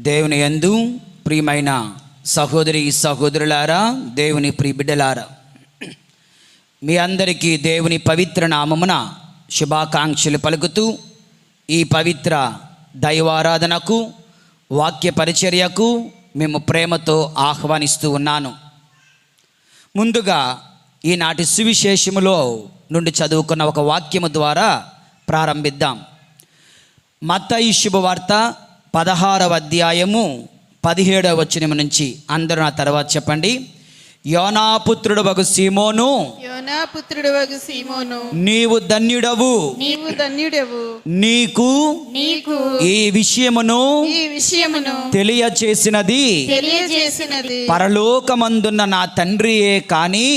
దేవుని యందు ప్రియమైన సహోదరి సహోదరులారా, దేవుని ప్రియ బిడ్డలారా, మీ అందరికీ దేవుని పవిత్ర నామమున శుభాకాంక్షలు పలుకుతూ ఈ పవిత్ర దైవారాధనకు వాక్య పరిచర్యకు మేము ప్రేమతో ఆహ్వానిస్తూ ఉన్నాను. ముందుగా ఈనాటి సువిశేషములో నుండి చదువుకున్న ఒక వాక్యము ద్వారా ప్రారంభిద్దాం. మత్తయి శుభవార్త 16వ అధ్యాయము 17వ వచనం నుంచి అందరూ నా తర్వాత చెప్పండి. యోనాపుత్రుడు వగు సీమోను, నీవు ధన్యుడవు, నీకు ఈ విషయమును తెలియచేసినది పరలోకమందున్న నా తండ్రియే కాని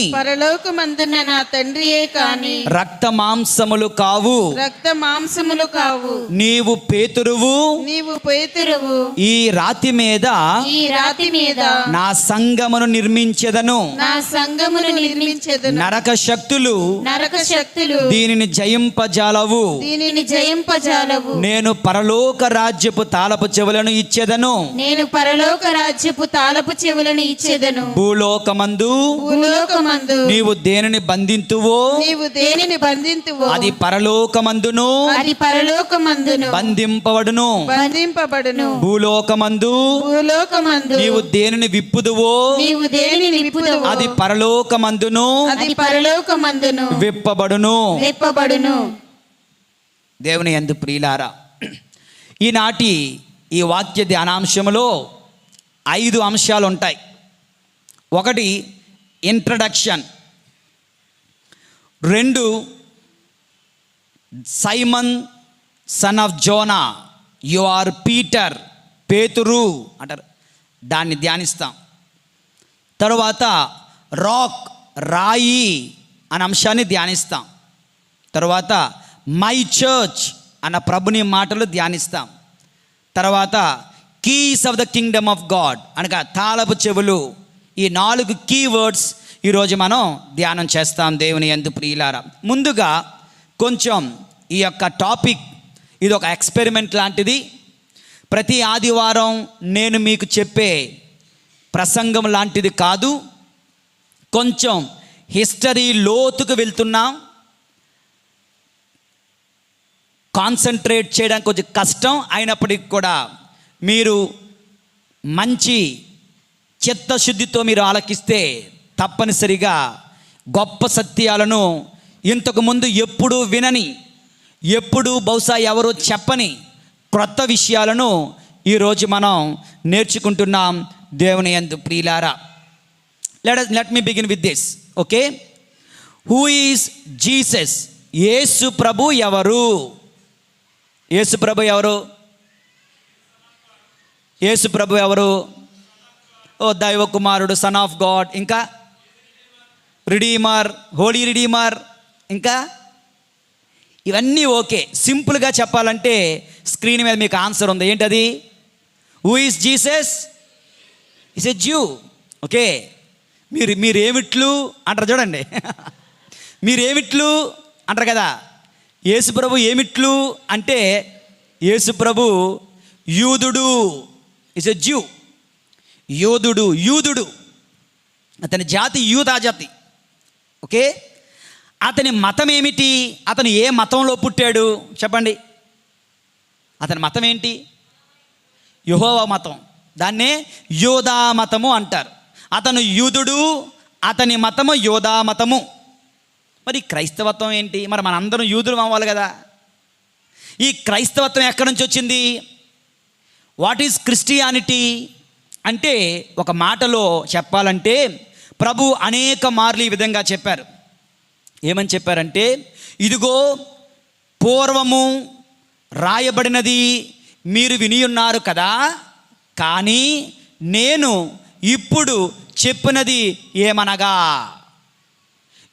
రక్త మాంసములు కావు. నీవు పేతురువు, ఈ రాతి మీద నా సంగమును నిర్మించెదను. నరక శక్తులు దీనిని జయింపజాలవు. నేను పరలోక రాజ్యపు తాళపు చెవులను ఇచ్చెదను. భూలోకమందు నీవు దేనిని బంధింతువో అది పరలోకమందును బంధింపబడును. భూలోకమందు నీవు దేనిని విప్పుదువో అది పరలోకమందును విప్పబడును. దేవుని యందు ప్రియులారా, ఈనాటి ఈ వాక్య ధ్యానాంశములో 5 అంశాలు ఉంటాయి. ఒకటి introduction, 2 Simon son of Jonah, you are Peter, పేతురు అంటారు, దాన్ని ధ్యానిస్తాం. తరువాత రాక్, రాయి అనే అంశాన్ని ధ్యానిస్తాం. తర్వాత మై చర్చ్ అన్న ప్రభుని మాటలు ధ్యానిస్తాం. తర్వాత keys of the Kingdom of God అనగా తాళపు చెవులు. ఈ 4 కీవర్డ్స్ ఈరోజు మనం ధ్యానం చేస్తాం. దేవుని యందు ప్రియులారా, ముందుగా కొంచెం ఈ యొక్క టాపిక్, ఇది ఒక ఎక్స్పెరిమెంట్ లాంటిది. ప్రతి ఆదివారం నేను మీకు చెప్పే ప్రసంగం లాంటిది కాదు. కొంచెం హిస్టరీ లోతుకు వెళ్తున్నాం. కాన్సన్ట్రేట్ చేయడానికి కొంచెం కష్టం అయినప్పటికీ కూడా మీరు మంచి చిత్తశుద్ధితో మీరు ఆలకిస్తే తప్పనిసరిగా గొప్ప సత్యాలను, ఇంతకుముందు ఎప్పుడూ వినని, ఎప్పుడు బహుశా ఎవరో చెప్పని క్రొత్త విషయాలను ఈరోజు మనం నేర్చుకుంటున్నాం. దేవుని యందు ప్రియులారా, let me begin with this. Okay, who is Jesus? యేసు ప్రభు ఎవరు? యేసు ప్రభు ఎవరు? యేసు ప్రభు ఎవరు? ఓ దైవ కుమారుడు, సన్ ఆఫ్ గాడ్, ఇంకా రిడీమర్, హోలీ రిడీమర్, ఇంకా ఇవన్నీ ఓకే. సింపుల్గా చెప్పాలంటే స్క్రీన్ మీద మీకు ఆన్సర్ ఉంది. ఏంటది? Who is Jesus? Is a Jew. Okay, మీరేమిట్లు అంటారు చూడండి. మీరేమిట్లు అంటారు కదా. యేసు ప్రభు ఏమిట్లు అంటే, యేసు ప్రభు యూదుడు, ఈజ్ ఎ జ్యూ. యూదుడు, అతని జాతి యూదా జాతి. ఓకే, అతని మతం ఏమిటి? అతను ఏ మతంలో పుట్టాడు చెప్పండి. అతని మతం ఏంటి? యెహోవా మతం. దాన్నే యోధా మతము అంటారు. అతను యూదుడు, అతని మతము యోధా మతము. మరి క్రైస్తవత్వం ఏంటి? మరి మనందరం యూదులు అవ్వాలి కదా. ఈ క్రైస్తవత్వం ఎక్కడి నుంచి వచ్చింది? వాట్ ఈజ్ క్రిస్టియానిటీ అంటే, ఒక మాటలో చెప్పాలంటే ప్రభు అనేక మార్లు ఈ విధంగా చెప్పారు. ఏమని చెప్పారంటే, ఇదిగో పూర్వము రాయబడినది మీరు వినియున్నారు కదా, కానీ నేను ఇప్పుడు చెప్పినది ఏమనగా,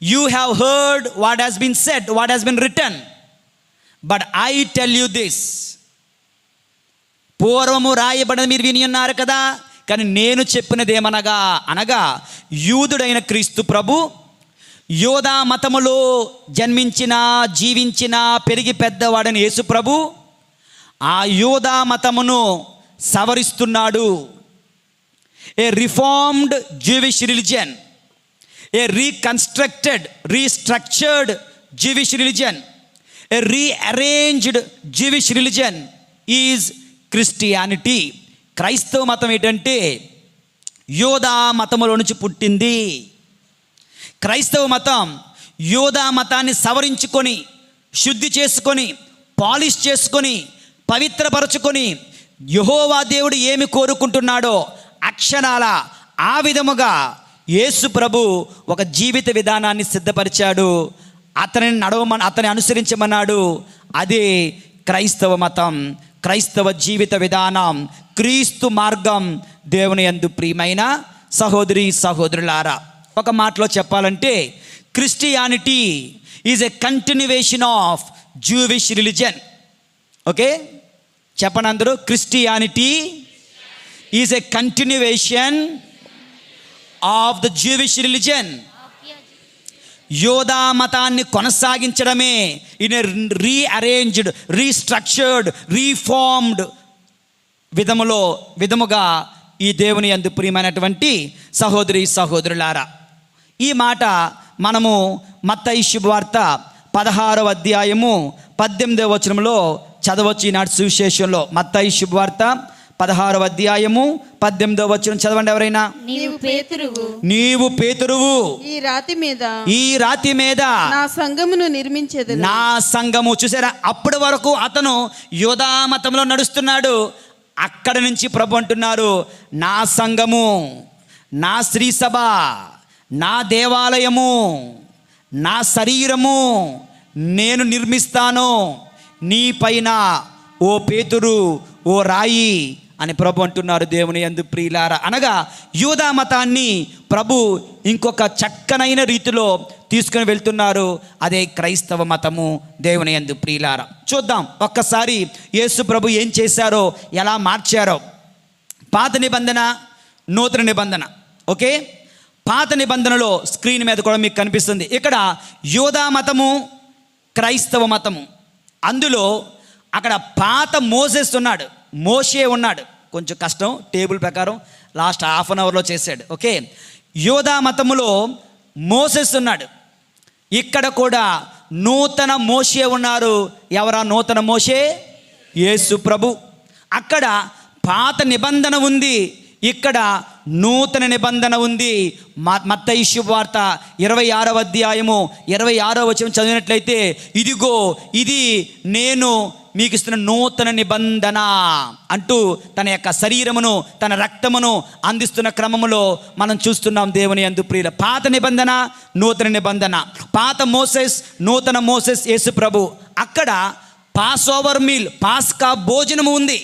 you have heard what has been said, what has been written, but I tell you this. పూర్వము రాయబడినది మీరు విని ఉన్నారు కదా, కానీ నేను చెప్పినది ఏమనగా, అనగా యూదుడైన క్రీస్తు ప్రభు యోధా మతములో జన్మించిన, జీవించిన, పెరిగి పెద్దవాడని యేసు ప్రభు ఆ యోధా మతమును సవరిస్తున్నాడు. A reformed Jewish religion, a restructured Jewish religion, a rearranged Jewish religion is Christianity. క్రైస్తవ మతం ఏంటంటే యోధా మతములో నుంచి పుట్టింది. క్రైస్తవ మతం యోధా మతాన్ని సవరించుకొని, శుద్ధి చేసుకొని, పాలిష్ చేసుకొని, పవిత్రపరచుకొని, యెహోవా దేవుడు ఏమి కోరుకుంటున్నాడో అక్షరాల ఆ విధముగా యేసు ప్రభు ఒక జీవిత విధానాన్ని సిద్ధపరిచాడు. అతని అనుసరించమన్నాడు. అదే క్రైస్తవ మతం, క్రైస్తవ జీవిత విధానం, క్రీస్తు మార్గం. దేవుని యందు ప్రియమైన సహోదరి సహోదరులారా, ఒక మాటలో చెప్పాలంటే Christianity is a continuation of Jewish religion. Okay, చెప్పండి అందరూ. Christianity is a continuation of the Jewish religion. యోధా మతాన్ని కొనసాగించడమే in a rearranged, restructured, reformed విధముగా ఈ దేవుని యందు ప్రియమైనటువంటి సహోదరి సహోదరులారా, ఈ మాట మనము మత్తయి శుభవార్త 16వ అధ్యాయము 18వ వచనంలో చదవచ్చు. ఈనాటి సువిశేషంలో మత్తయి శుభవార్త 16వ అధ్యాయము 18వ వచనం చదవండి ఎవరైనా. నీవు పేతురువు, ఈ రాతి మీద నా సంఘమును నిర్మించేదను. నా సంఘము. చూసారా, అప్పటి వరకు అతను యోధా మతంలో నడుస్తున్నాడు. అక్కడి నుంచి ప్రభు అంటున్నారు, నా సంఘము, నా శ్రీ సభ, నా దేవాలయము, నా శరీరము నేను నిర్మిస్తాను, నీ పైన ఓ పేతురు, ఓ రాయి అని ప్రభు అంటున్నారు. దేవుని యందు ప్రియులారా, అనగా యూదా మతాన్ని ప్రభు ఇంకొక చక్కనైన రీతిలో తీసుకుని వెళ్తున్నారు. అదే క్రైస్తవ మతము. దేవుని యందు ప్రియులారా, చూద్దాం ఒక్కసారి యేసు ప్రభు ఏం చేశారో, ఎలా మార్చారో. పాత నిబంధన, నూతన నిబంధన. ఓకే, పాత నిబంధనలో స్క్రీన్ మీద కూడా మీకు కనిపిస్తుంది. ఇక్కడ యూదా మతము, క్రైస్తవ మతము. అందులో అక్కడ పాత మోసెస్ ఉన్నాడు, మోషే ఉన్నాడు. కొంచెం కష్టం, టేబుల్ ప్రకారం లాస్ట్ హాఫ్ అన్ అవర్లో చేశాడు. ఓకే, యోధా మతములో మోసెస్ ఉన్నాడు. ఇక్కడ కూడా నూతన మోషే ఉన్నారు. ఎవరా నూతన మోషే? యేసు ప్రభు. అక్కడ పాత నిబంధన ఉంది, ఇక్కడ నూతన నిబంధన ఉంది. మత్తయి శుభవార్త 26వ అధ్యాయము 26వ వచనం చదివినట్లయితే, ఇదిగో ఇది నేను మీకు ఇస్తున్న నూతన నిబంధన అంటూ తన యొక్క శరీరమును, తన రక్తమును అందిస్తున్న క్రమములో మనం చూస్తున్నాం. దేవుని యందు ప్రియుల, పాత నిబంధన, నూతన నిబంధన. పాత మోసెస్, నూతన మోసెస్ యేసు ప్రభు. అక్కడ పాస్ ఓవర్ మీల్, పాస్కా భోజనము ఉంది.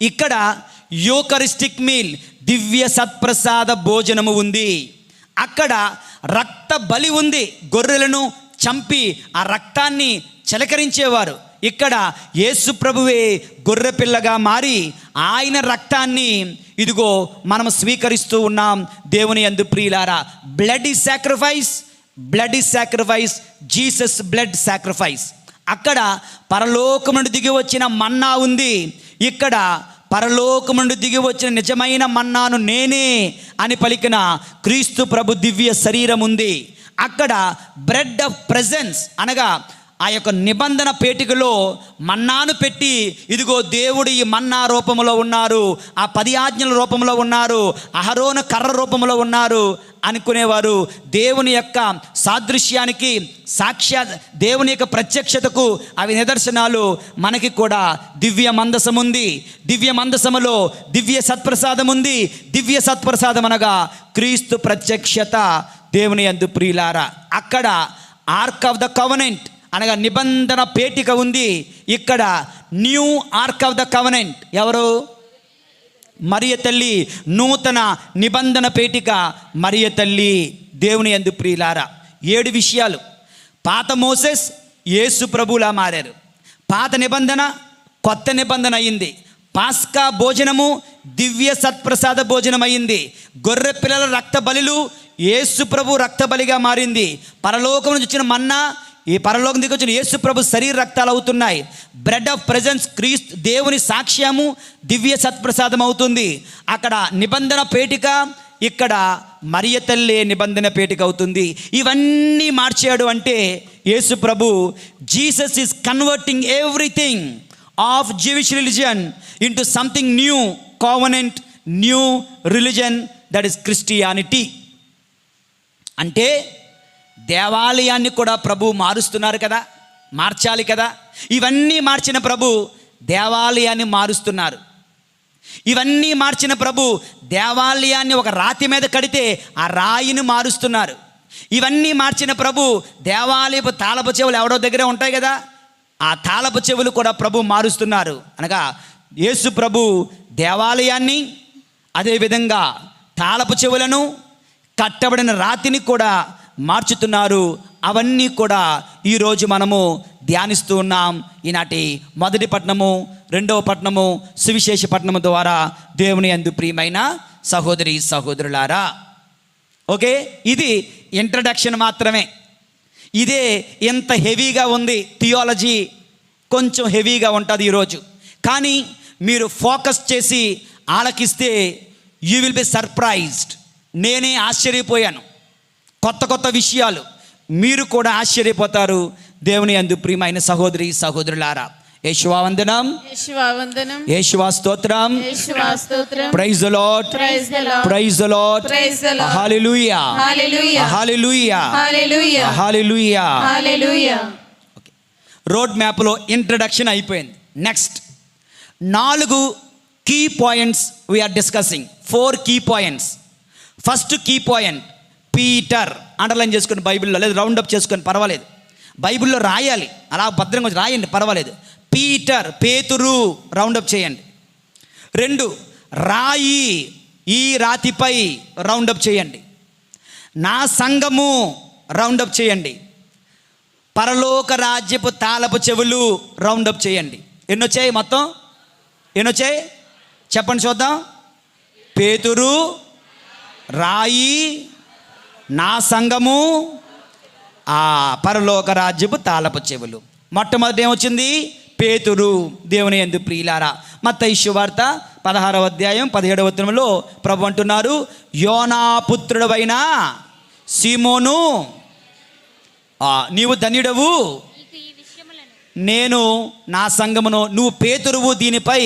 ఇక్కడ యూకరిస్టిక్ మీల్, దివ్య సత్ప్రసాద భోజనము ఉంది. అక్కడ రక్త బలి ఉంది, గొర్రెలను చంపి ఆ రక్తాన్ని చిలకరించేవారు. ఇక్కడ యేసు ప్రభువే గొర్రె పిల్లగా మారి ఆయన రక్తాన్ని ఇదిగో మనం స్వీకరిస్తూ ఉన్నాం. దేవుని యందు ప్రియులారా, blood is sacrifice, blood is sacrifice, Jesus blood sacrifice. అక్కడ పరలోకం నుండి దిగి వచ్చిన మన్నా ఉంది. ఇక్కడ పరలోకం నుండి దిగి వచ్చిన నిజమైన మన్నాను నేనే అని పలికిన క్రీస్తు ప్రభు దివ్య శరీరం ఉంది. అక్కడ బ్రెడ్ ఆఫ్ ప్రెజెన్స్, అనగా ఆ యొక్క నిబంధన పేటికలో మన్నాను పెట్టి, ఇదిగో దేవుడు ఈ మన్నా రూపంలో ఉన్నారు, ఆ 10 ఆజ్ఞల రూపంలో ఉన్నారు, అహరోను కర్ర రూపంలో ఉన్నారు అనుకునేవారు. దేవుని యొక్క సాదృశ్యానికి, దేవుని యొక్క ప్రత్యక్షతకు అవి నిదర్శనాలు. మనకి కూడా దివ్య మందసం ఉంది. దివ్య మందసములో దివ్య సత్ప్రసాదం ఉంది. దివ్య సత్ప్రసాదం అనగా క్రీస్తు ప్రత్యక్షత. దేవుని యందు ప్రియులారా, అక్కడ ఆర్క్ ఆఫ్ ద కవనెంట్ అనగా నిబంధన పేటిక ఉంది. ఇక్కడ new arc of the covenant ఎవరు? మరియ తల్లి. నూతన నిబంధన పేటిక మరియ తల్లి. దేవుని యందు ప్రియులారా, 7 విషయాలు. పాత మోసెస్ యేసు ప్రభులా మారారు. పాత నిబంధన కొత్త నిబంధన అయింది. పాస్కా భోజనము దివ్య సత్ప్రసాద భోజనం అయింది. గొర్రె పిల్లల రక్త బలులు యేసు ప్రభు రక్త బలిగా మారింది. పరలోకం నుంచి వచ్చిన మన్నా ఈ పరలోకం దిగి వచ్చిన యేసు ప్రభు శరీర రక్తాలు అవుతున్నాయి. బ్రెడ్ ఆఫ్ ప్రెజెన్స్ క్రీస్తు దేవుని సాక్ష్యము దివ్య సత్ప్రసాదం అవుతుంది. అక్కడ నిబంధన పేటిక, ఇక్కడ మరియ తల్లి నిబంధన పేటిక అవుతుంది. ఇవన్నీ మార్చాడు అంటే యేసు ప్రభు Jesus is converting everything of Jewish religion into something new, covenant new religion, that is Christianity. అంటే దేవాలయాన్ని కూడా ప్రభు మారుస్తున్నారు కదా, మార్చాలి కదా. ఇవన్నీ మార్చిన ప్రభు దేవాలయాన్ని మారుస్తున్నారు. ఇవన్నీ మార్చిన ప్రభు దేవాలయాన్ని ఒక రాతి మీద కడితే ఆ రాయిని మారుస్తున్నారు. ఇవన్నీ మార్చిన ప్రభు దేవాలయపు తాళపు చెవులు ఎవడో దగ్గరే ఉంటాయి కదా, ఆ తాళపు చెవులు కూడా ప్రభు మారుస్తున్నారు. అనగా యేసు ప్రభు దేవాలయాన్ని, అదేవిధంగా తాళపు చెవులను, కట్టబడిన రాతిని కూడా మార్చుతున్నారు. అవన్నీ కూడా ఈరోజు మనము ధ్యానిస్తూ ఉన్నాం. ఈనాటి మొదటి పట్టణము, రెండవ పట్టణము, సువిశేష పట్టణము ద్వారా దేవుని యందు ప్రియమైన సహోదరి సహోదరులారా, ఓకే, ఇది ఇంట్రడక్షన్ మాత్రమే. ఇదే ఎంత హెవీగా ఉంది, థియాలజీ కొంచెం హెవీగా ఉంటుంది ఈరోజు. కానీ మీరు ఫోకస్ చేసి ఆలకిస్తే యూ విల్ బి సర్ప్రైజ్డ్. నేనే ఆశ్చర్యపోయాను. కొత్త కొత్త విషయాలు మీరు కూడా ఆశ్చర్యపోతారు. దేవుని యందు ప్రియమైన సహోదరి సహోదరులారా, యేషువా వందనం, యేషువా వందనం, యేషువా స్తోత్రం, యేషువా స్తోత్రం, praise the lord, praise the lord, praise the lord, praise the lord, hallelujah, hallelujah, hallelujah, hallelujah, hallelujah, hallelujah. Okay, road మ్యాప్లో ఇంట్రడక్షన్ అయిపోయింది. Next 4 key points we are discussing. 4 key points. First key point Peter. Underline చేసుకుని బైబిల్లో, లేదు round up చేసుకొని పర్వాలేదు, బైబిల్లో రాయాలి, అలా భద్రంగా రాయండి పర్వాలేదు. పీటర్, పేతురు, రౌండప్ చేయండి. 2 రాయి, ఈ రాతిపై రౌండప్ చేయండి. నా సంఘము, రౌండప్ చేయండి. పరలోక రాజ్యపు తాళపు చెవులు, రౌండప్ చేయండి. ఎన్నొచ్చాయి మొత్తం? ఎన్నొచ్చాయి చెప్పండి చూద్దాం. పేతురు, రాయి, నా సంఘము, ఆ పరలోక రాజ్యపు తాళపు చెవులు. మొట్టమొదటి ఏమొచ్చింది? పేతురు. దేవుని యందు ప్రియులారా, మత్తయి సువార్త 16వ అధ్యాయం 17వ వచనంలో ప్రభు అంటున్నారు, యోనా పుత్రుడవైన సీమోను, నీవు ధన్యుడవు, నేను నా సంఘమును, నువ్వు పేతురువు, దీనిపై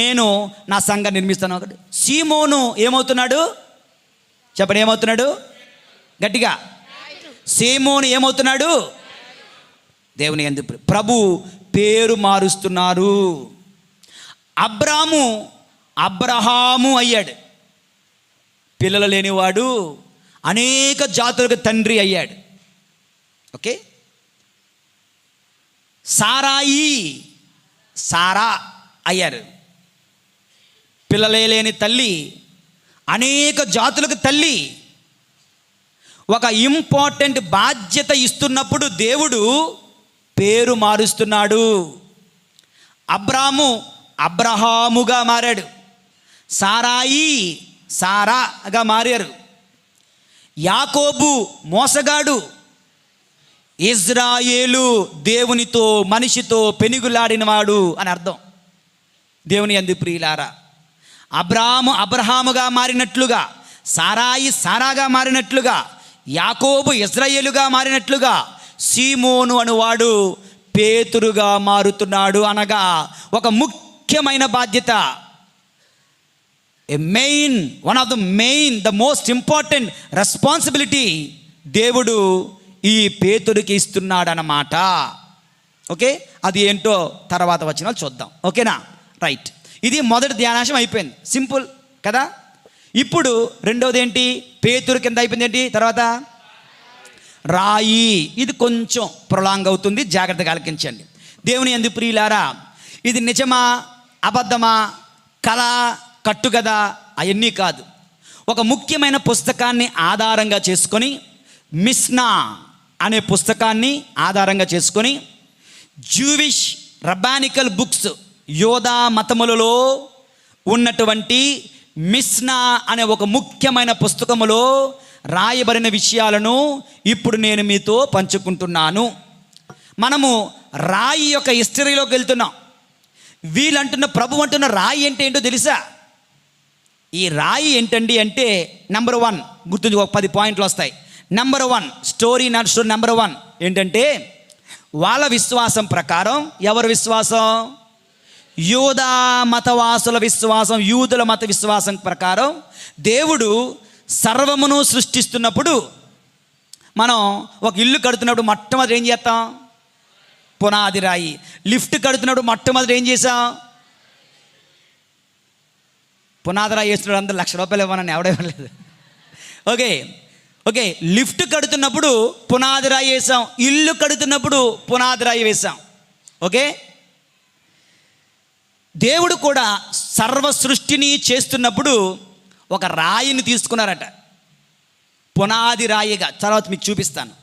నేను నా సంఘం నిర్మిస్తాను. ఒకటి సీమోను ఏమవుతున్నాడు చెప్పండి, ఏమవుతున్నాడు గట్టిగా? సీమోను ఏమవుతున్నాడు? దేవుని యందు ప్రభు పేరు మారుస్తున్నారు. అబ్రహాము అయ్యాడు, పిల్లలు లేనివాడు, అనేక జాతులకు తండ్రి అయ్యాడు. ఓకే. సారా అయ్యారు, పిల్లలే లేని తల్లి, అనేక జాతులకు తల్లి. ఒక ఇంపార్టెంట్ బాధ్యత ఇస్తున్నప్పుడు దేవుడు పేరు మారుస్తున్నాడు. అబ్రహాముగా మారాడు, సారాగా మారారు. యాకోబు మోసగాడు, ఇజ్రాయేలు దేవునితో మనిషితో పెనుగులాడినవాడు అని అర్థం. దేవుని యందు ప్రియులారా, అబ్రహాముగా మారినట్లుగా, సారాగా మారినట్లుగా, యాకోబు ఇజ్రాయేలుగా మారినట్లుగా, సీమోను అనువాడు పేతురుగా మారుతున్నాడు. అనగా ఒక ముఖ్యమైన బాధ్యత, ద మోస్ట్ ఇంపార్టెంట్ రెస్పాన్సిబిలిటీ దేవుడు ఈ పేతురికి ఇస్తున్నాడు అన్నమాట. ఓకే, అది ఏంటో తర్వాత వచనాలు చూద్దాం. ఓకేనా? రైట్. ఇది మొదటి ధ్యానాంశం అయిపోయింది, సింపుల్ కదా. ఇప్పుడు రెండోది ఏంటి? పేతురు కింద అయిపోయింది ఏంటి? తర్వాత రాయి. ఇది కొంచెం ప్రొలాంగ్ అవుతుంది, జాగ్రత్తగా ఆలకించండి. దేవుని యందు ప్రియులారా, ఇది నిజమా అబద్ధమా, కళ కట్టుకదా, అవన్నీ కాదు. ఒక ముఖ్యమైన పుస్తకాన్ని ఆధారంగా చేసుకొని, మిస్నా అనే పుస్తకాన్ని ఆధారంగా చేసుకొని, జూవిష్ రబ్బానికల్ బుక్స్, యోధా మతములలో ఉన్నటువంటి మిస్నా అనే ఒక ముఖ్యమైన పుస్తకములో రాయబడిన విషయాలను ఇప్పుడు నేను మీతో పంచుకుంటున్నాను. మనము రాయి యొక్క హిస్టరీలోకి వెళ్తున్నాం. వీళ్ళంటున్న ప్రభు అంటున్న రాయి అంటే ఏంటో తెలుసా? ఈ రాయి ఏంటండి అంటే నెంబర్ 1 గుర్తుంచి ఒక 10 పాయింట్లు వస్తాయి. నెంబర్ 1 స్టోరీ నెంబర్ 1 ఏంటంటే వాళ్ళ విశ్వాసం ప్రకారం, ఎవరి విశ్వాసం? యూదా మతవాసుల విశ్వాసం, యూదుల మత విశ్వాసం ప్రకారం దేవుడు సర్వమును సృష్టిస్తున్నప్పుడు, మనం ఒక ఇల్లు కడుతున్నప్పుడు మొట్టమొదటి ఏం చేస్తాం? పునాది రాయి. లిఫ్ట్ కడుతున్నప్పుడు మొట్టమొదటి ఏం చేసాం? పునాది రాయి వేస్తున్నాడు. అందరూ ₹1,00,000 ఇవ్వనని ఎవడేవ్వలేదు. ఓకే లిఫ్ట్ కడుతున్నప్పుడు పునాది రాయి వేసాం, ఇల్లు కడుతున్నప్పుడు పునాది రాయి వేసాం. ఓకే, దేవుడు కూడా సర్వ సృష్టిని చేస్తున్నప్పుడు ఒక రాయిని తీసుకున్నారట, పునాది రాయిగా. తర్వాత మీకు చూపిస్తాను.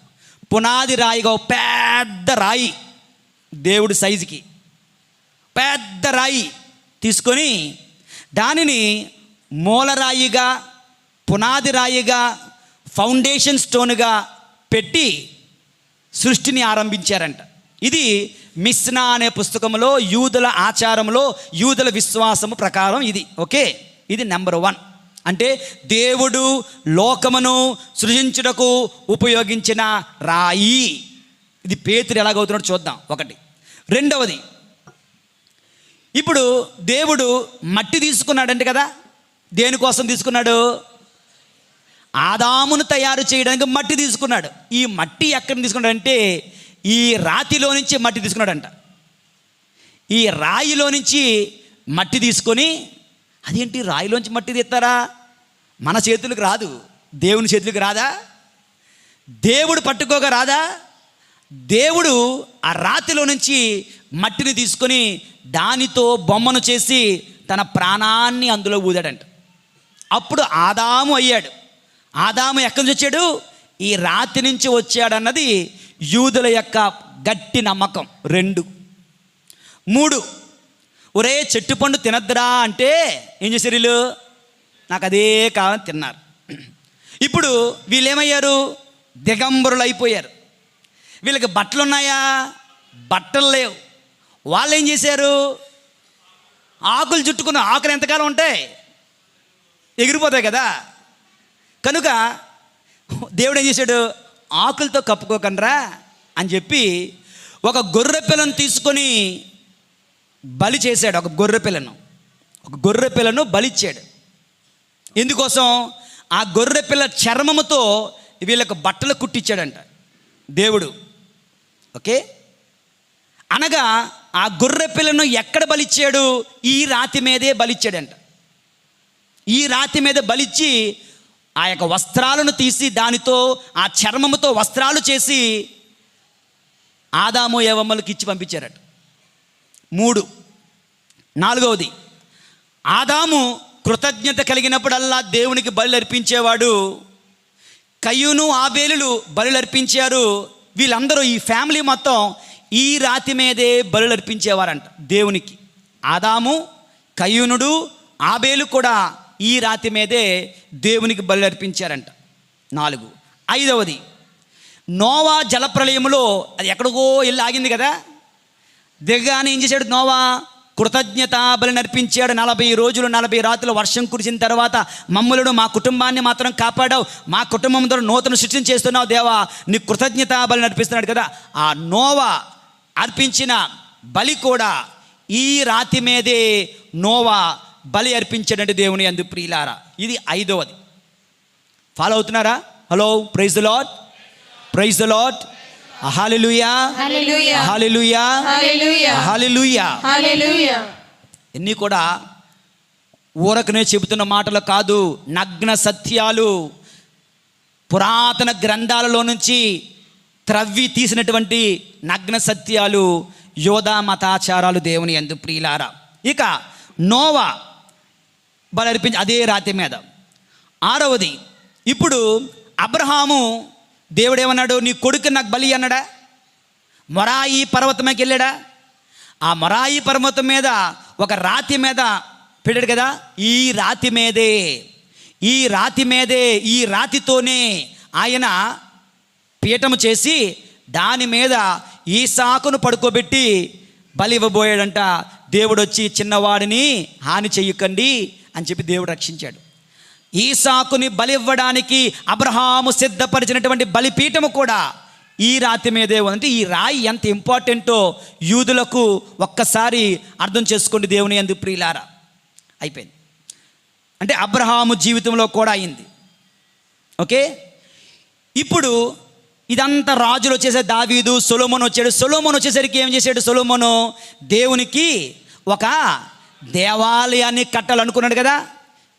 పునాది రాయిగా ఒక పెద్ద రాయి, దేవుడి సైజుకి పెద్ద రాయి తీసుకొని దానిని మూలరాయిగా, పునాది రాయిగా, ఫౌండేషన్ స్టోన్గా పెట్టి సృష్టిని ఆరంభించారంట. ఇది మిస్నా అనే పుస్తకంలో యూదుల ఆచారంలో, యూదుల విశ్వాసము ప్రకారం ఇది. ఓకే, ఇది నెంబర్ 1. అంటే దేవుడు లోకమును సృజించుటకు ఉపయోగించిన రాయి. ఇది పేతురు ఎలాగవుతున్నాడో చూద్దాం. ఒకటి. రెండవది, ఇప్పుడు దేవుడు మట్టి తీసుకున్నాడంటే కదా. దేనికోసం తీసుకున్నాడు? ఆదామును తయారు చేయడానికి మట్టి తీసుకున్నాడు. ఈ మట్టి ఎక్కడ తీసుకున్నాడంటే ఈ రాతిలో నుంచి మట్టి తీసుకున్నాడంట. ఈ రాయిలో నుంచి మట్టి తీసుకొని, అదేంటి రాయిలోంచి మట్టి తీస్తారా? మన చేతులకు రాదు, దేవుని చేతులకు రాదా? దేవుడు పట్టుకోక రాదా? దేవుడు ఆ రాతిలో నుంచి మట్టిని తీసుకొని దానితో బొమ్మను చేసి తన ప్రాణాన్ని అందులో ఊదాడంట. అప్పుడు ఆదాము అయ్యాడు. ఆదాము ఎక్కడి నుంచి వచ్చాడు? ఈ రాతి నుంచి వచ్చాడన్నది యూదుల యొక్క గట్టి నమ్మకం. 2. 3, ఒరే చెట్టు పండు తినద్దురా అంటే ఏం చేశారు వీళ్ళు? నాకు అదే కావాలని తిన్నారు. ఇప్పుడు వీళ్ళు ఏమయ్యారు? దిగంబరులు అయిపోయారు. వీళ్ళకి బట్టలు ఉన్నాయా? బట్టలు లేవు. వాళ్ళు ఏం చేశారు? ఆకులు చుట్టుకున్న. ఆకులు ఎంతకాలం ఉంటాయి? ఎగిరిపోతాయి కదా. కనుక దేవుడు ఏం చేశాడు? ఆకులతో కప్పుకోకండ్రా అని చెప్పి ఒక గొర్రె పిల్లను తీసుకొని బలి చేశాడు. ఒక గొర్రె పిల్లను బలిచ్చాడు. ఎందుకోసం? ఆ గొర్రె పిల్ల చర్మముతో వీళ్ళకు బట్టలు కుట్టించాడంట దేవుడు. ఓకే, అనగా ఆ గొర్రె పిల్లను ఎక్కడ బలిచ్చాడు? ఈ రాతి మీదే బలిచ్చాడంట. ఈ రాతి మీద బలిచ్చి ఆ యొక్క వస్త్రాలను తీసి దానితో, ఆ చర్మముతో వస్త్రాలు చేసి ఆదాము యెవమ్మలకు ఇచ్చి పంపించారట. 3. 4వది, ఆదాము కృతజ్ఞత కలిగినప్పుడల్లా దేవునికి బలి అర్పించేవాడు. కయ్యూను ఆబేలులు బలులు అర్పించారు. వీళ్ళందరూ, ఈ ఫ్యామిలీ మొత్తం ఈ రాతి మీదే బలులు అర్పించేవారంట దేవునికి. ఆదాము, కయ్యూనుడు, ఆబేలు కూడా ఈ రాతి మీదే దేవునికి బలి అర్పించారంట. 4. 5వది, నోవా జలప్రలయములో, అది ఎక్కడికో వెళ్ళి ఆగింది కదా. దిగగానే ఏం చేశాడు నోవా? కృతజ్ఞత బలి అర్పించాడు. 40 రోజులు 40 రాత్రులు వర్షం కురిసిన తర్వాత మమ్ములను, మా కుటుంబాన్ని మాత్రం కాపాడావు, మా కుటుంబంతో నూతన సృష్టిని చేస్తున్నావు దేవా, నీ కృతజ్ఞత బలి అర్పిస్తున్నాడు కదా. ఆ నోవా అర్పించిన బలి కూడా ఈ రాతి మీదే నోవా బలి అర్పించాడంటే దేవుని యందు ప్రియులారా. ఇది 5వది. ఫాలో అవుతున్నారా? Hello, praise the lord, praise the lord, hallelujah, hallelujah, hallelujah, hallelujah, hallelujah, hallelujah. ఇన్ని కూడా ఊరకనే చెబుతున్న మాటలు కాదు, నగ్న సత్యాలు. పురాతన గ్రంథాలలో నుంచి త్రవ్వి తీసినటువంటి నగ్న సత్యాలు, యోధా మతాచారాలు దేవుని యందు ప్రియులారా. ఇక నోవా బలి అర్పించి అదే రాతి మీద. 6వది, ఇప్పుడు అబ్రహాము, దేవుడు ఏమన్నాడు? నీ కొడుకు నాకు బలి అన్నాడా? మొరాయి పర్వతంకి వెళ్ళాడా? ఆ మొరాయి పర్వతం మీద ఒక రాతి మీద పెట్టాడు కదా. ఈ రాతి మీదే ఈ రాతితోనే ఆయన పీఠము చేసి దాని మీద ఈసాకును పడుకోబెట్టి బలి ఇవ్వబోయాడంట. దేవుడు వచ్చి చిన్నవాడిని హాని చెయ్యకండి అని చెప్పి దేవుడు రక్షించాడు. ఈసాకుని బలి ఇవ్వడానికి అబ్రహాము సిద్ధపరిచినటువంటి బలిపీఠము కూడా ఈ రాతి మీదే ఉంది. అంటే ఈ రాయి ఎంత ఇంపార్టెంటో యూదులకు ఒక్కసారి అర్థం చేసుకోండి. దేవుని యందు ప్రియులారా, అయిపోయింది. అంటే అబ్రహాము జీవితంలో కూడా అయింది. ఓకే, ఇప్పుడు ఇదంతా రాజులు వచ్చేసరికి దావీదు, సొలొమోను వచ్చాడు. సొలొమోను వచ్చేసరికి ఏం చేశాడు? సొలొమోను దేవునికి ఒక దేవాలయాన్ని కట్టాలనుకున్నాడు కదా.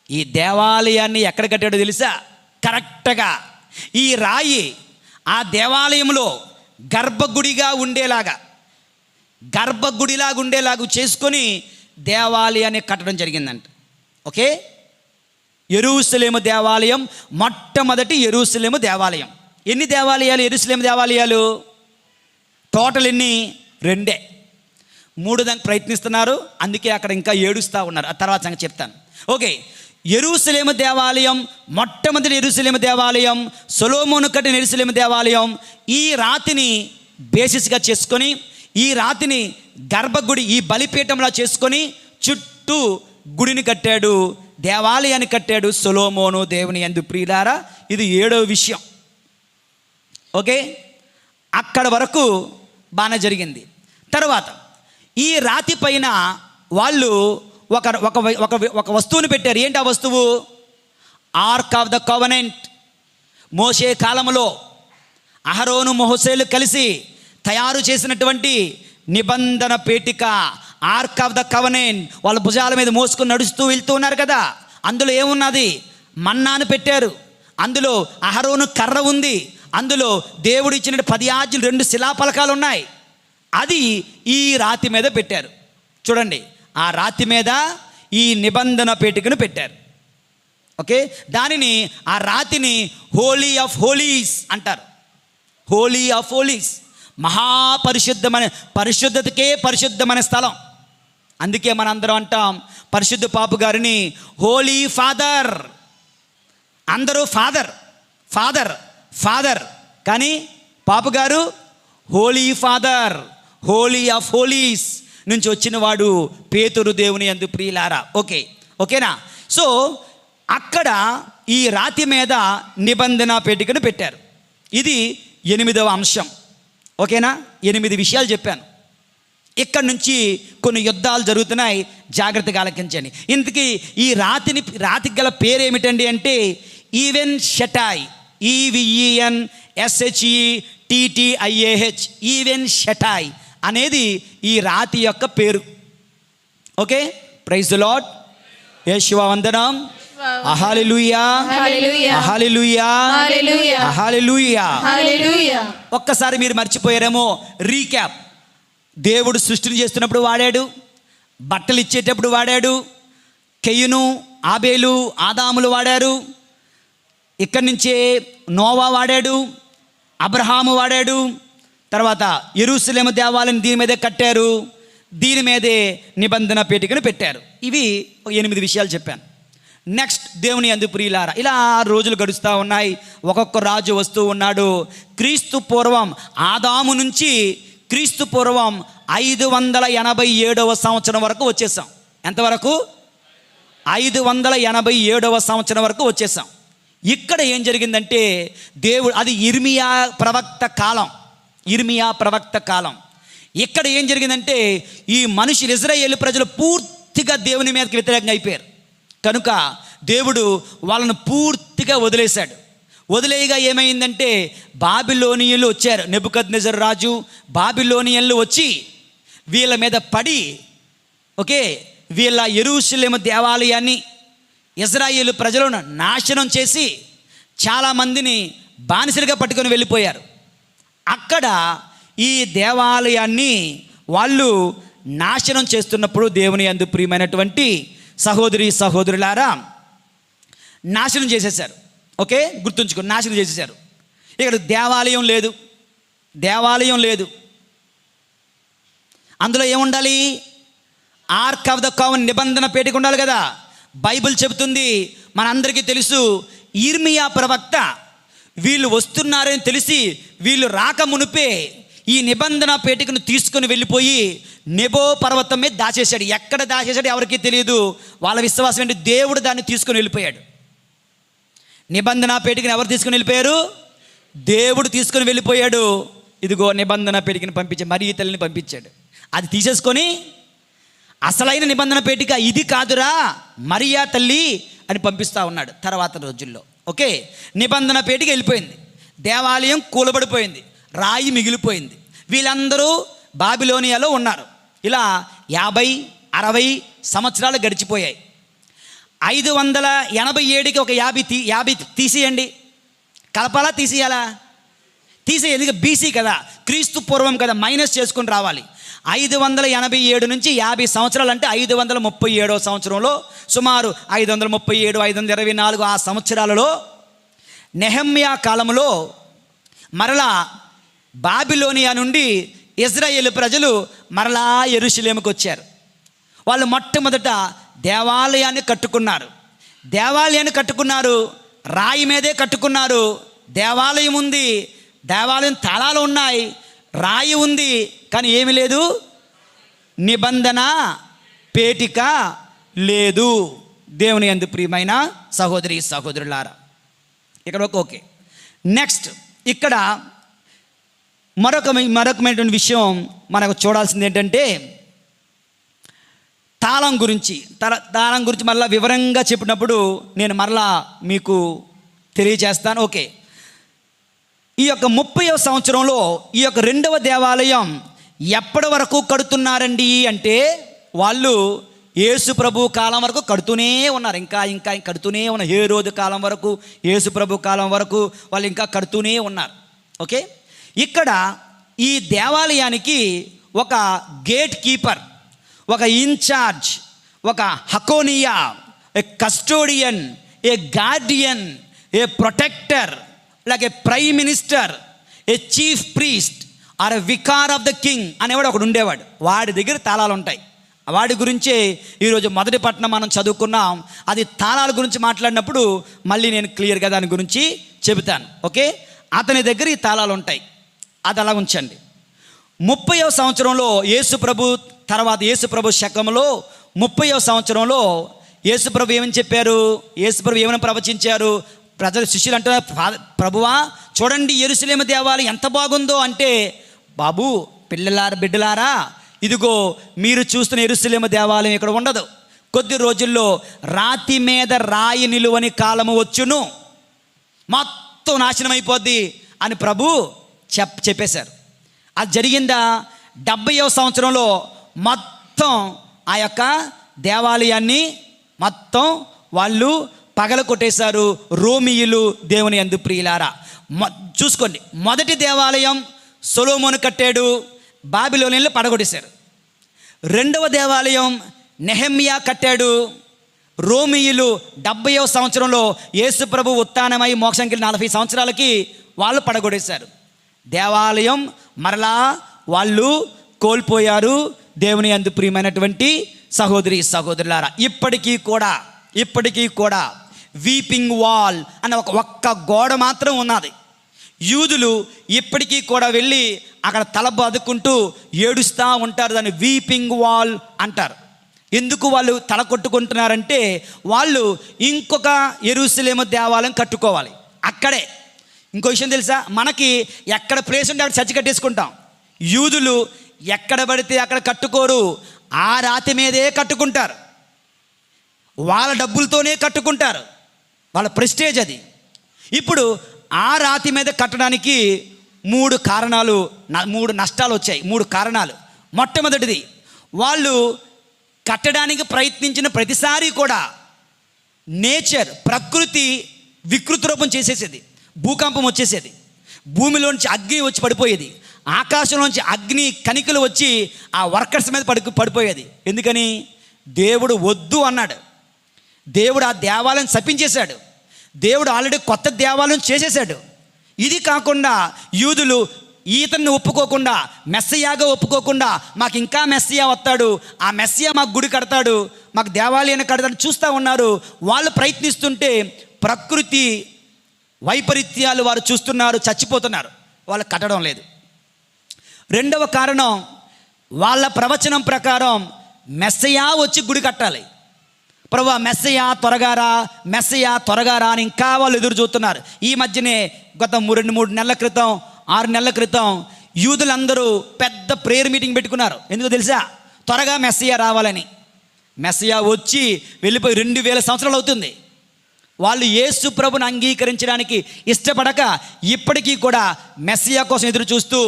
ఈ దేవాలయాన్ని ఎక్కడ కట్టాడో తెలుసా? కరెక్ట్గా ఈ రాయి ఆ దేవాలయంలో గర్భగుడిగా ఉండేలాగా చేసుకొని దేవాలయాన్ని కట్టడం జరిగిందంట. ఓకే, యెరూషలేము దేవాలయం, మొట్టమొదటి యెరూషలేము దేవాలయం. ఎన్ని దేవాలయాలు యెరూషలేము దేవాలయాలు? టోటల్ ఎన్ని? 2. 3 దానికి ప్రయత్నిస్తున్నారు, అందుకే అక్కడ ఇంకా ఏడుస్తూ ఉన్నారు. ఆ తర్వాత సంగతి చెప్తాను. ఓకే, యెరూషలేము దేవాలయం, మొట్టమొదటి యెరూషలేము దేవాలయం, సొలొమోను కట్టిన యెరూషలేము దేవాలయం. ఈ రాతిని బేసిస్గా చేసుకొని, ఈ రాతిని గర్భగుడి, ఈ బలిపీఠంలా చేసుకొని చుట్టూ గుడిని కట్టాడు, దేవాలయాన్ని కట్టాడు సొలొమోను. దేవుని యందు ప్రియులారా, ఇది 7వ విషయం. ఓకే, అక్కడ వరకు బాగానే జరిగింది. తర్వాత ఈ రాతి పైన వాళ్ళు ఒక ఒక ఒక వస్తువుని పెట్టారు. ఏంటి ఆ వస్తువు? Ark of the covenant. మోషే కాలంలో అహరోను మోసేలు కలిసి తయారు చేసినటువంటి నిబంధన పేటిక, ఆర్క్ ఆఫ్ ద కవెనెంట్. వాళ్ళ భుజాల మీద మోసుకొని నడుస్తూ వెళ్తూ ఉన్నారు కదా. అందులో ఏమున్నది? మన్నాను పెట్టారు. అందులో అహరోను కర్ర ఉంది. అందులో దేవుడు ఇచ్చిన 10 ఆజ్ఞలు 2 శిలాఫలకాలు ఉన్నాయి. అది ఈ రాతి మీద పెట్టారు. చూడండి, ఆ రాతి మీద ఈ నిబంధన పేటికను పెట్టారు. ఓకే, దానిని, ఆ రాతిని హోలీ ఆఫ్ హోలీస్ అంటారు. హోలీ ఆఫ్ హోలీస్, మహాపరిశుద్ధమైన, పరిశుద్ధతకే పరిశుద్ధమైన స్థలం. అందుకే మనందరం అంటాం పరిశుద్ధ పాపు గారిని హోలీ ఫాదర్. అందరూ ఫాదర్ ఫాదర్ ఫాదర్, కానీ పాపు గారు holy father, holy of holies నుంచి వచ్చిన వాడు పేతురు. దేవుని యందు ప్రియులారా, ఓకేనా? సో అక్కడ ఈ రాతి మీద నిబంధన పేటికను పెట్టారు. ఇది 8వ అంశం. ఓకేనా? 8 విషయాలు చెప్పాను. ఇక్కడ నుంచి కొన్ని యుద్ధాలు జరుగుతున్నాయి, జాగ్రత్తగా ఆలకించండి. ఇంతకీ ఈ రాతికి గల పేరు ఏమిటండి అంటే Even Shetiyah, EVENSHETTIAH, Even Shetiyah అనేది ఈ రాతి యొక్క పేరు. ఓకే, ప్రైజ్ ది లార్డ్, యేషువా వందనం, హల్లెలూయా హల్లెలూయా హల్లెలూయా హల్లెలూయా హల్లెలూయా. ఒక్కసారి మీరు మర్చిపోయారేమో, రీక్యాప్. దేవుడు సృష్టిని చేస్తున్నప్పుడు వాడాడు, బట్టలు ఇచ్చేటప్పుడు వాడాడు, కెయ్యను, ఆబేలు, ఆదాములు వాడారు. ఇక్కడి నుంచే నోవా వాడాడు, అబ్రహాము వాడాడు. తర్వాత యెరూషలేము దేవాలయం దీని మీదే కట్టారు, దీని మీదే నిబంధన పేటికను పెట్టారు. ఇవి 8 విషయాలు చెప్పాను. నెక్స్ట్, దేవుని యందు ప్రియులారా, ఇలా రోజులు గడుస్తూ ఉన్నాయి. ఒక్కొక్క రాజు వస్తూ ఉన్నాడు. క్రీస్తు పూర్వం ఆదాము నుంచి క్రీస్తు పూర్వం 587వ సంవత్సరం వరకు వచ్చేసాం. ఎంతవరకు? 587వ సంవత్సరం వరకు వచ్చేసాం. ఇక్కడ ఏం జరిగిందంటే దేవుడు, అది ఇర్మియా ప్రవక్త కాలం. ఇక్కడ ఏం జరిగిందంటే ఈ మనుషులు, ఇజ్రాయేలు ప్రజలు పూర్తిగా దేవుని మీదకి వ్యతిరేకంగా అయిపోయారు. కనుక దేవుడు వాళ్ళను పూర్తిగా వదిలేశాడు. వదిలేయగా ఏమైందంటే బాబిలోనియన్లు వచ్చారు. నెబుకద్నెజర్ రాజు, బాబిలోనియన్లు వచ్చి వీళ్ళ మీద పడి, వీళ్ళ యెరూషలేము దేవాలయాన్ని, ఇజ్రాయేలు ప్రజలను నాశనం చేసి చాలామందిని బానిసలుగా పట్టుకొని వెళ్ళిపోయారు. అక్కడ ఈ దేవాలయాన్ని వాళ్ళు నాశనం చేస్తున్నప్పుడు దేవుని యందు ప్రియమైనటువంటి సహోదరి సహోదరులారా, నాశనం చేసేసారు. గుర్తుంచుకో, నాశనం చేసేసారు. ఇక్కడ దేవాలయం లేదు. అందులో ఏముండాలి? ఆర్క్ ఆఫ్ ద కవెనెంట్, నిబంధన పేటిక ఉండాలి కదా. బైబిల్ చెబుతుంది, మనందరికీ తెలుసు, ఇర్మియా ప్రవక్త వీళ్ళు వస్తున్నారని తెలిసి వీళ్ళు రాక మునిపే ఈ నిబంధన పేటికను తీసుకుని వెళ్ళిపోయి నెబో పర్వతం మీద దాచేశాడు. ఎక్కడ దాచేశాడు ఎవరికీ తెలియదు. వాళ్ళ విశ్వాసం ఏంటి? దేవుడు దాన్ని తీసుకుని వెళ్ళిపోయాడు. నిబంధన పేటికను ఎవరు తీసుకుని వెళ్ళిపోయారు? దేవుడు తీసుకుని వెళ్ళిపోయాడు. ఇదిగో నిబంధన పేటికను పంపించాడు, మరియ తల్లిని పంపించాడు. అది తీసేసుకొని అసలైన నిబంధన పేటిక ఇది కాదురా మరియా తల్లి అని పంపిస్తూ ఉన్నాడు తర్వాత రోజుల్లో. ఓకే, నిబంధన పేటిక వెళ్ళిపోయింది, దేవాలయం కూలబడిపోయింది, రాయి మిగిలిపోయింది. వీళ్ళందరూ బాబిలోనియాలో ఉన్నారు. ఇలా 50-60 సంవత్సరాలు గడిచిపోయాయి. 587కి ఒక 50 తీసేయండి. కలపాలా తీసేయాలా? తీసేయాలి. ఎందుకంటే బీసీ కదా, క్రీస్తు పూర్వం కదా, మైనస్ చేసుకొని రావాలి. 587 నుంచి 50 సంవత్సరాలు అంటే 537వ సంవత్సరంలో సుమారు 537, 524 ఆ సంవత్సరాలలో నెహెమ్యా కాలంలో మరలా బాబిలోనియా నుండి ఇజ్రాయేలు ప్రజలు మరలా యెరూషలేముకు వచ్చారు. వాళ్ళు మొట్టమొదట దేవాలయాన్ని కట్టుకున్నారు. రాయి మీదే కట్టుకున్నారు. దేవాలయం ఉంది, దేవాలయం తాళాలు ఉన్నాయి, రాయి ఉంది, కానీ ఏమీ లేదు, నిబంధన పేటిక లేదు. దేవుని యందు ప్రియమైన సహోదరి సహోదరులారా, ఇక్కడ ఓకే. నెక్స్ట్ ఇక్కడ మరొకమైనటువంటి విషయం మనకు చూడాల్సింది ఏంటంటే తాళం గురించి మరలా వివరంగా చెప్పినప్పుడు నేను మరలా మీకు తెలియజేస్తాను. ఓకే, ఈ యొక్క 30వ సంవత్సరంలో ఈ యొక్క 2వ దేవాలయం ఎప్పటి వరకు కడుతున్నారండి అంటే వాళ్ళు యేసు ప్రభు కాలం వరకు కడుతూనే ఉన్నారు. ఇంకా కడుతూనే ఉన్నారు. హేరోదు కాలం వరకు, యేసు ప్రభు కాలం వరకు వాళ్ళు ఇంకా కడుతూనే ఉన్నారు. ఓకే, ఇక్కడ ఈ దేవాలయానికి ఒక గేట్ కీపర్, ఒక ఇన్ఛార్జ్, ఒక హకోనియా, a custodian, a guardian, a protector, like a prime minister, a chief priest or a vicar of the king అనేవాడు ఒకడు ఉండేవాడు. వాడి దగ్గర తాళాలు ఉంటాయి. వాడి గురించే ఈరోజు మొదటి పట్టణం మనం చదువుకున్నాం. అది తాళాల గురించి మాట్లాడినప్పుడు మళ్ళీ నేను క్లియర్గా దాని గురించి చెబుతాను. ఓకే, అతని దగ్గర ఈ తాళాలు ఉంటాయి. అది అలా ఉంచండి. 30వ సంవత్సరంలో యేసుప్రభు శకంలో 30వ సంవత్సరంలో యేసుప్రభు ఏమని చెప్పారు? యేసుప్రభు ఏమని ప్రవచించారు? ప్రజలు శిష్యులు అంటున్నారు, ప్రభువా చూడండి యెరూషలేము దేవాలయం ఎంత బాగుందో అంటే, బాబు బిడ్డలారా ఇదిగో మీరు చూస్తున్న యెరూషలేము దేవాలయం ఇక్కడ ఉండదు. కొద్ది రోజుల్లో రాతి మీద రాయి నిలువని కాలము వచ్చును, మొత్తం నాశనం అయిపోద్ది అని ప్రభు చెప్పేశారు. అది జరిగిందా? 70వ సంవత్సరంలో మొత్తం ఆ యొక్క దేవాలయాన్ని మొత్తం వాళ్ళు పగల కొట్టేశారు రోమియులు. దేవుని యందు ప్రియులారా చూసుకోండి, మొదటి దేవాలయం సొలొమోను కట్టాడు, బాబిలోనియన్లు పడగొట్టేశారు. 2వ దేవాలయం నెహెమ్యా కట్టాడు, రోమియులు 70వ సంవత్సరంలో యేసు ప్రభు ఉత్థానమై మోక్షంకి 40 సంవత్సరాలకి వాళ్ళు పడగొట్టేశారు. దేవాలయం మరలా వాళ్ళు కోల్పోయారు. దేవుని యందు ప్రియమైనటువంటి సహోదరి సహోదరులారా, ఇప్పటికీ కూడా వీపింగ్ వాల్ అనే ఒక్క గోడ మాత్రం ఉన్నది. యూదులు ఇప్పటికీ కూడా వెళ్ళి అక్కడ తల బాదుకుంటూ ఏడుస్తూ ఉంటారు. దాన్ని వీపింగ్ వాల్ అంటారు. ఎందుకు వాళ్ళు తల కొట్టుకుంటున్నారంటే వాళ్ళు ఇంకొక యెరూషలేము దేవాలయం కట్టుకోవాలి అక్కడే. ఇంకో విషయం తెలుసా, మనకి ఎక్కడ ప్లేస్ ఉంటే అక్కడ చర్చి కట్టేసుకుంటాం. యూదులు ఎక్కడ పడితే అక్కడ కట్టుకోరు, ఆ రాతి మీదే కట్టుకుంటారు, వాళ్ళ డబ్బులతోనే కట్టుకుంటారు, వాళ్ళ ప్రెస్టేజ్ అది. ఇప్పుడు ఆ రాతి మీద కట్టడానికి 3 నష్టాలు వచ్చాయి. 3 కారణాలు. మొట్టమొదటిది, వాళ్ళు కట్టడానికి ప్రయత్నించిన ప్రతిసారి కూడా ప్రకృతి వికృతి రూపం చేసేసేది, భూకంపం వచ్చేసేది, భూమిలోంచి అగ్ని వచ్చి పడిపోయేది, ఆకాశంలోంచి అగ్ని కణికలు వచ్చి ఆ వర్కర్స్ మీద పడిపోయేది. ఎందుకని? దేవుడు వద్దు అన్నాడు. దేవుడు ఆ దేవాలయం శపించేశాడు. దేవుడు ఆల్రెడీ కొత్త దేవాలయం చేసేసాడు. ఇది కాకుండా యూదులు ఈతన్ని ఒప్పుకోకుండా, మెస్సయాగా ఒప్పుకోకుండా, మాకు ఇంకా మెస్సయా వస్తాడు, ఆ మెస్సయా మాకు గుడి కడతాడు, మాకు దేవాలయాన్ని కడతాడు చూస్తూ ఉన్నారు. వాళ్ళు ప్రయత్నిస్తుంటే ప్రకృతి వైపరీత్యాలు వారు చూస్తున్నారు, చచ్చిపోతున్నారు, వాళ్ళు కట్టడం లేదు. రెండవ కారణం, వాళ్ళ ప్రవచనం ప్రకారం మెస్సయా వచ్చి గుడి కట్టాలి. ప్రభువా మెస్సయా త్వరగా రా అని ఇంకా వాళ్ళు ఎదురు చూస్తున్నారు. ఈ మధ్యనే గత 2-3 నెలల క్రితం, 6 నెలల క్రితం యూదులందరూ పెద్ద ప్రేయర్ మీటింగ్ పెట్టుకున్నారు. ఎందుకు తెలుసా? త్వరగా మెస్సయా రావాలని. మెస్సయా వచ్చి వెళ్ళిపోయి 2000 సంవత్సరాలు అవుతుంది. వాళ్ళు యేసు ప్రభుని అంగీకరించడానికి ఇష్టపడక ఇప్పటికీ కూడా మెస్సయా కోసం ఎదురు చూస్తూ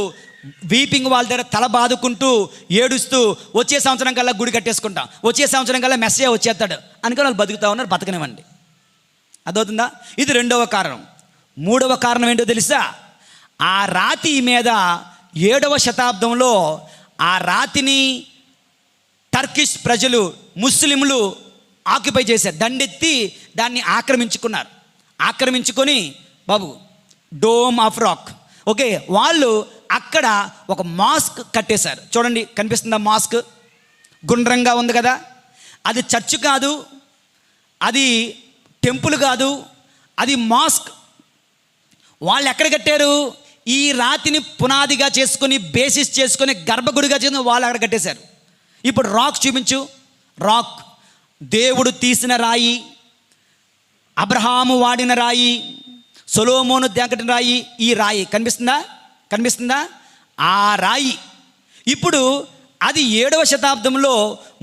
వీపింగ్ వాళ్ళ దగ్గర తల బాదుకుంటూ ఏడుస్తూ వచ్చే సంవత్సరం కల్లా గుడి కట్టేసుకుంటాం, వచ్చే సంవత్సరం కల్లా మెస్సయా వచ్చేస్తాడు అనుకుని వాళ్ళు బతుకుతా ఉన్నారు. బతకనివ్వండి. అదవుతుందా? ఇది రెండవ కారణం. మూడవ కారణం ఏంటో తెలుసా? ఆ రాతి మీద 7వ శతాబ్దంలో ఆ రాతిని టర్కిష్ ప్రజలు, ముస్లింలు ఆక్యుపై చేశారు. దండెత్తి దాన్ని ఆక్రమించుకొని బాబు డోమ్ ఆఫ్ రాక్, ఓకే, వాళ్ళు అక్కడ ఒక మాస్క్ కట్టేశారు. చూడండి, కనిపిస్తుందా? మాస్క్ గుండ్రంగా ఉంది కదా. అది చర్చ్ కాదు, అది టెంపుల్ కాదు, అది మాస్క్. వాళ్ళు ఎక్కడ కట్టారు? ఈ రాతిని పునాదిగా చేసుకొని, బేసిస్ చేసుకొని, గర్భగుడిగా చేసుకుని వాళ్ళు అక్కడ కట్టేశారు. ఇప్పుడు రాక్ చూపించు. రాక్ దేవుడు తీసిన రాయి, అబ్రహాము వాడిన రాయి, సొలొమోను దేకటిన రాయి. ఈ రాయి కనిపిస్తుందా? ఆ రాయి ఇప్పుడు అది 7వ శతాబ్దంలో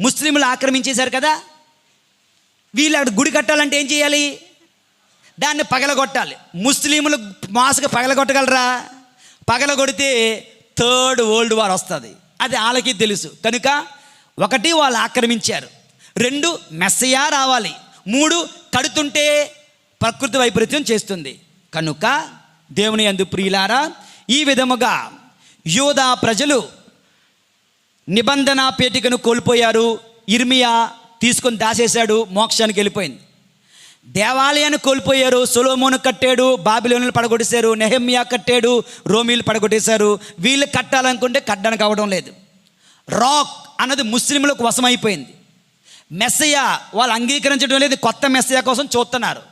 ముస్లింలు ఆక్రమించేశారు కదా. వీళ్ళు అక్కడ గుడి కట్టాలంటే ఏం చేయాలి? దాన్ని పగలగొట్టాలి. ముస్లింలు మాస్క్ పగలగొట్టగలరా? పగలగొడితే 3rd వరల్డ్ వార్ వస్తుంది. అది వాళ్ళకి తెలుసు. కనుక 1 వాళ్ళు ఆక్రమించారు, 2 మెస్సయా రావాలి, 3 కడుతుంటే ప్రకృతి వైపరీత్యం చేస్తుంది. కనుక దేవుని యందు ప్రియులారా, ఈ విధముగా యూదా ప్రజలు నిబంధన పేటికను కోల్పోయారు. ఇర్మియా తీసుకొని దాచేశాడు, మోక్షానికి వెళ్ళిపోయింది. దేవాలయాన్ని కోల్పోయారు. సొలొమోను కట్టాడు, బాబిలోనులు పడగొట్టేశారు. నెహెమ్యా కట్టాడు, రోమీలు పడగొట్టేశారు. వీళ్ళు కట్టాలనుకుంటే కట్టడానికి అవ్వడం లేదు. రాక్ అన్నది ముస్లింలకు వశమైపోయింది. మెస్సయా వాళ్ళు అంగీకరించడం లేదు. కొత్త మెస్సయా కోసం చూస్తున్నారు.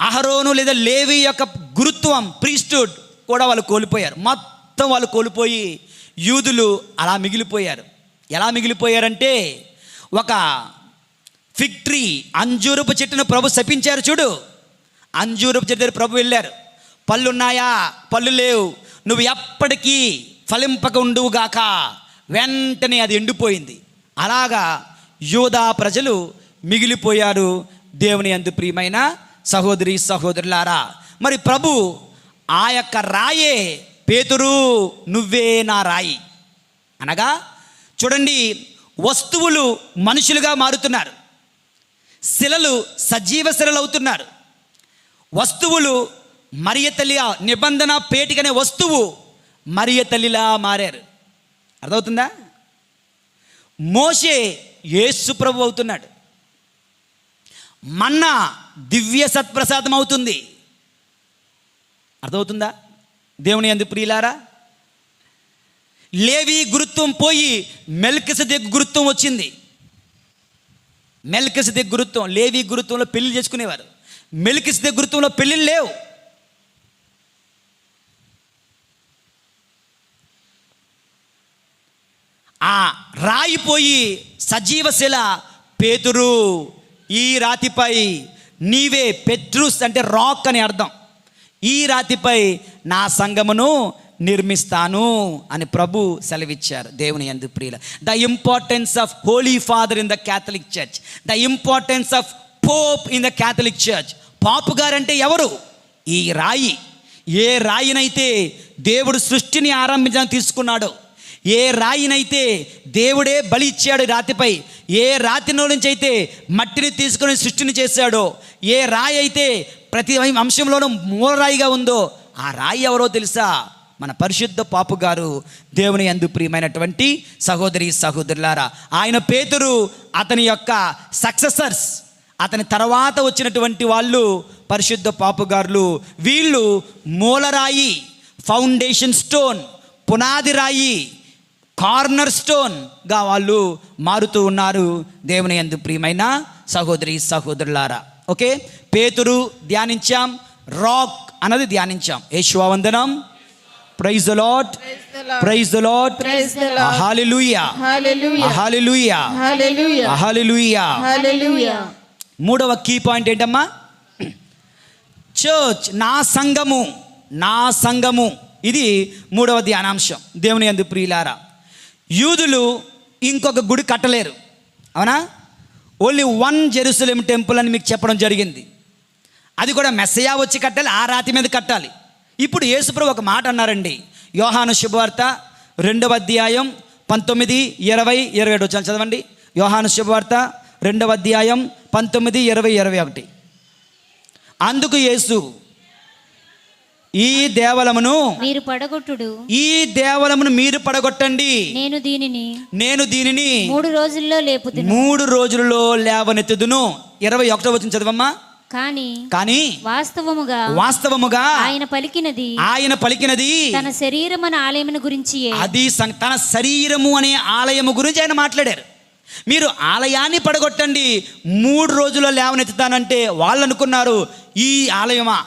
అహరోను లేదా లేవి యొక్క గురుత్వం, ప్రీస్టుడ్ కూడా వాళ్ళు కోల్పోయారు. మొత్తం వాళ్ళు కోల్పోయి యూదులు అలా మిగిలిపోయారు. ఎలా మిగిలిపోయారంటే, ఒక ఫిగ్ ట్రీ, అంజూరపు చెట్టును ప్రభు శపించారు. చూడు, అంజూరపు చెట్టు దగ్గర ప్రభు వెళ్ళారు. పళ్ళున్నాయా? పళ్ళు లేవు. నువ్వు ఎప్పటికీ ఫలింపక ఉండువుగాక. వెంటనే అది ఎండిపోయింది. అలాగా యూదా ప్రజలు మిగిలిపోయారు. దేవుని యందు ప్రియమైన సహోదరి సహోదరులారా, మరి ప్రభు ఆ యొక్క రాయే, పేతురు నువ్వే నా రాయి అనగా, చూడండి, వస్తువులు మనుషులుగా మారుతున్నారు, శిలలు సజీవ శిలలు అవుతున్నారు. వస్తువులు మరియ తల్లి, నిబంధన పేటికనే వస్తువు మరియ తల్లిలా మారారు. అర్థమవుతుందా? మోషే యేసు ప్రభు అవుతున్నాడు. మన్నా దివ్య సత్ప్రసాదం అవుతుంది. అర్థమవుతుందా? దేవుని యందు ప్రియులారా, లేవి గురుత్వం పోయి మెల్కిసెదెకు గురుత్వం వచ్చింది. మెల్కిసెదెకు గురుత్వం, లేవి గురుత్వంలో పెళ్లి చేసుకునేవారు. మెల్కిసెదెకు గురుత్వంలో పెళ్ళిళ్ళు లేవు. ఆ రాయిపోయి సజీవశిల పేతురు, ఈ రాతిపై నీవే, పెట్రుస్ అంటే రాక్ అని అర్థం, ఈ రాతిపై నా సంఘమును నిర్మిస్తాను అని ప్రభు సెలవిచ్చారు. దేవుని యందు ప్రియుల, the importance of holy father in the Catholic church, the importance of pope in the Catholic church. పాపు గారంటే ఎవరు? ఈ రాయి. ఏ రాయినైతే దేవుడు సృష్టిని ఆరంభించడానికి తీసుకున్నాడో, ఏ రాయినైతే దేవుడే బలి ఇచ్చాడు రాతిపై, ఏ రాతిలో నుంచి అయితే మట్టిని తీసుకొని సృష్టిని చేశాడో, ఏ రాయి అయితే ప్రతి అంశంలోనూ మూలరాయిగా ఉందో, ఆ రాయి ఎవరో తెలుసా? మన పరిశుద్ధ పాపు గారు. దేవుని యందు ప్రియమైనటువంటి సహోదరి సహోదరులారా, ఆయన పేతురు, అతని యొక్క సక్సెసర్స్, అతని తర్వాత వచ్చినటువంటి వాళ్ళు పరిశుద్ధ పాపు గారులు. వీళ్ళు మూలరాయి, ఫౌండేషన్ స్టోన్, పునాది రాయి, కార్నర్ స్టోన్గా వాళ్ళు మారుతూ ఉన్నారు. దేవుని యందు ప్రియమైన సహోదరి సహోదరులారా, ఓకే, పేతురు ధ్యానించాం, రాక్ అన్నది ధ్యానించాం. యేషువా వందనం. Praise the lord. Praise the lord. Praise the Lord. Hallelujah, Hallelujah. Hallelujah, Hallelujah. Hallelujah. Hallelujah. మూడవ కీ పాయింట్ ఏంటమ్మా? చర్చ్, నా సంఘము, నా సంఘము. ఇది మూడవ ధ్యానాంశం. దేవుని యందు ప్రియులారా, యూదులు ఇంకొక గుడి కట్టలేరు, అవునా? ఓన్లీ వన్ జెరూసలేం టెంపుల్ అని మీకు చెప్పడం జరిగింది. అది కూడా మెస్సయా వచ్చి కట్టాలి, ఆ రాతి మీద కట్టాలి. ఇప్పుడు యేసుప్రభు ఒక మాట అన్నారండి. యోహాను శుభవార్త 2వ అధ్యాయం 19, 20, 27 వచ్చాను చదవండి. యోహాను శుభవార్త 2వ అధ్యాయం 19, 20, 21. అందుకు యేసు, ఈ దేవాలయమును మీరు పడగొట్టుడు, ఈ దేవాలయమును మీరు పడగొట్టండి, నేను దీనిని 3 రోజుల్లో లేపుదును. 3 రోజులలో లేవనెత్తుదును. 21 వచనం చదవమ్మా. కానీ వాస్తవముగా ఆయన పలికినది తన శరీరమన ఆలయమును గురించి, అది తన శరీరము అనే ఆలయము గురించి ఆయన మాట్లాడారు. మీరు ఆలయాన్ని పడగొట్టండి, 3 రోజుల్లో లేవనెత్తుతానంటే వాళ్ళు అనుకున్నారు ఈ ఆలయమా,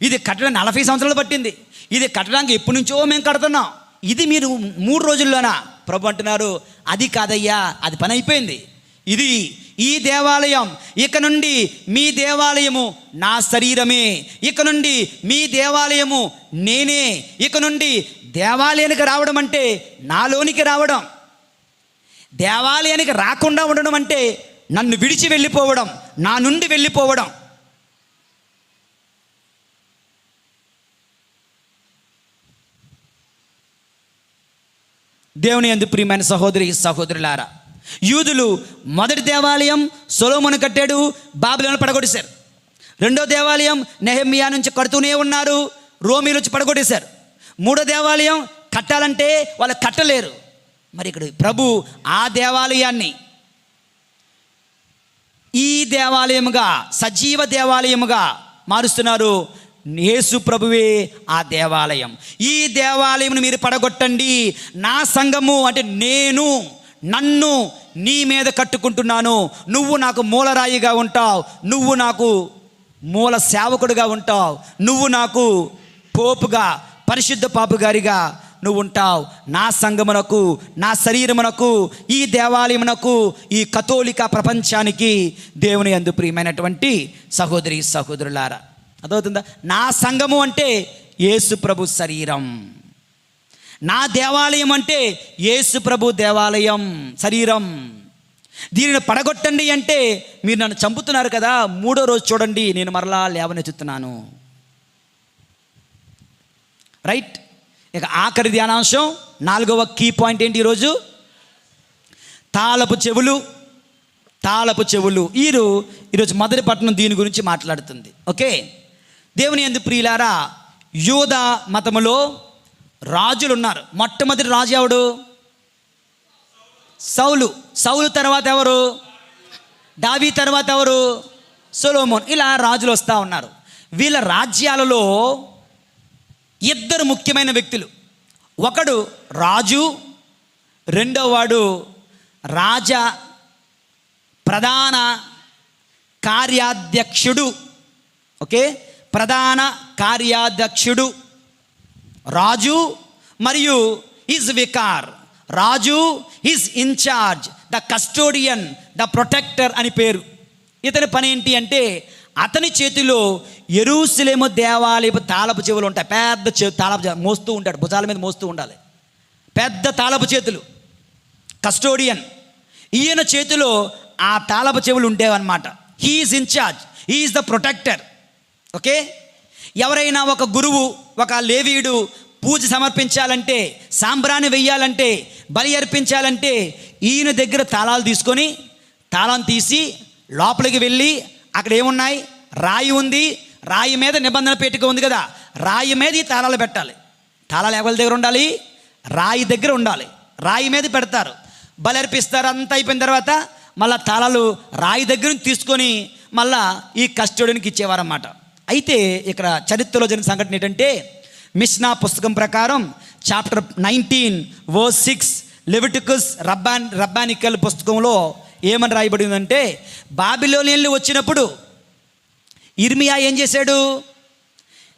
ఇది కట్టడానికి 40 సంవత్సరాలు పట్టింది, ఇది కట్టడానికి ఎప్పటి నుంచో మేము కడుతున్నాం, ఇది మీరు 3 రోజుల్లోనా? ప్రభు అంటున్నారు అది కాదయ్యా, అది పని అయిపోయింది. ఇది ఈ దేవాలయం, ఇక నుండి మీ దేవాలయము నా శరీరమే, ఇక నుండి మీ దేవాలయము నేనే. ఇక నుండి దేవాలయానికి రావడం అంటే నాలోనికి రావడం, దేవాలయానికి రాకుండా ఉండడం అంటే నన్ను విడిచి వెళ్ళిపోవడం, నా నుండి వెళ్ళిపోవడం. దేవుని యందు ప్రియమైన సహోదరి సహోదరులారా, యూదులు మొదటి దేవాలయం సొలొమోను కట్టాడు, బాబిలోను పడగొట్టేశారు. 2వ దేవాలయం నెహెమ్యా నుంచి కడుతూనే ఉన్నారు, రోమీలు వచ్చి పడగొట్టేశారు. 3వ దేవాలయం కట్టాలంటే వాళ్ళు కట్టలేరు. మరి ఇక్కడ ప్రభు ఆ దేవాలయాన్ని ఈ దేవాలయముగా, సజీవ దేవాలయముగా మారుస్తున్నారు. యేసు ప్రభువే ఆ దేవాలయం. ఈ దేవాలయమును మీరు పడగొట్టండి, నా సంఘము అంటే నన్ను నీ మీద కట్టుకుంటున్నాను, నువ్వు నాకు మూలరాయిగా ఉంటావు, నువ్వు నాకు మూల సేవకుడిగా ఉంటావు, నువ్వు నాకు పోపుగా, పరిశుద్ధ పాపు గారిగా నువ్వు ఉంటావు. నా సంఘమునకు, నా శరీరమునకు, ఈ దేవాలయమునకు, ఈ కథోలిక ప్రపంచానికి దేవుని యందు ప్రియమైనటువంటి సహోదరి సహోదరులారా, అదవుతుందా? నా సంఘము అంటే యేసు ప్రభు శరీరం, నా దేవాలయం అంటే యేసు ప్రభు దేవాలయం శరీరం. దీనిని పడగొట్టండి అంటే మీరు నన్ను చంపుతున్నారు కదా, 3వ రోజు చూడండి నేను మరలా లేవనెత్తుతున్నాను. రైట్. ఇక ఆఖరి ధ్యానాంశం, 4వ కీ పాయింట్ ఏంటి ఈరోజు? తాళపు చెవులు. ఈరోజు మొదటి పట్టణం దీని గురించి మాట్లాడుతుంది. ఓకే, దేవుని యందు ప్రియులారా, యూదా మతములో రాజులు ఉన్నారు. మొట్టమొదటి రాజు ఎవడు? సౌలు తర్వాత ఎవరు? దావీ తర్వాత ఎవరు? సొలొమోన్. ఇలా రాజులు వస్తూ ఉన్నారు. వీళ్ళ రాజ్యాలలో 2 ముఖ్యమైన వ్యక్తులు. ఒకడు రాజు, రెండో వాడు ప్రధాన కార్యాధ్యక్షుడు. ఓకే, ప్రధాన కార్యాధ్యక్షుడు రాజు, మరియు ఈజ్ వికార్. రాజు is in charge, the custodian, the protector అని పేరు. ఇతని పని ఏంటి అంటే అతని చేతిలో యెరూషలేము దేవాలయపు తాళపు చెవులు ఉంటాయి. పెద్ద తాళపు మోస్తూ ఉంటాడు, భుజాల మీద మోస్తూ ఉండాలి, పెద్ద తాళపు చేతులు. కస్టోడియన్, ఈయన చేతిలో ఆ తాళపు చెవులు ఉండేవన్నమాట. He is in charge, he is the protector. Okay, ఎవరైనా ఒక గురువు, ఒక లేవీయుడు పూజ సమర్పించాలంటే, సాంబ్రాణి వెయ్యాలంటే, బలి అర్పించాలంటే ఈయన దగ్గర తాళాలు తీసుకొని, తాళం తీసి లోపలికి వెళ్ళి, అక్కడ ఏమున్నాయి? రాయి ఉంది, రాయి మీద నిబంధన పేటిక ఉంది కదా, రాయి మీద ఈ తాళాలు పెట్టాలి. తాళాలు ఎవరి దగ్గర ఉండాలి? రాయి దగ్గర ఉండాలి. రాయి మీద పెడతారు, బలి అర్పిస్తారు. అంతా అయిపోయిన తర్వాత మళ్ళీ తాళాలు రాయి దగ్గర నుంచి తీసుకొని మళ్ళా ఈ కస్టోడియన్కి ఇచ్చేవారన్నమాట. అయితే ఇక్కడ చరిత్రలో జరిగిన సంఘటన ఏంటంటే, మిష్నా పుస్తకం ప్రకారం చాప్టర్ 19 verse 6 లెవిటికస్ రబ్బానికల్ పుస్తకంలో ఏమని రాయబడిందంటే, బాబిలోనియన్లు వచ్చినప్పుడు ఇర్మియా ఏం చేశాడు?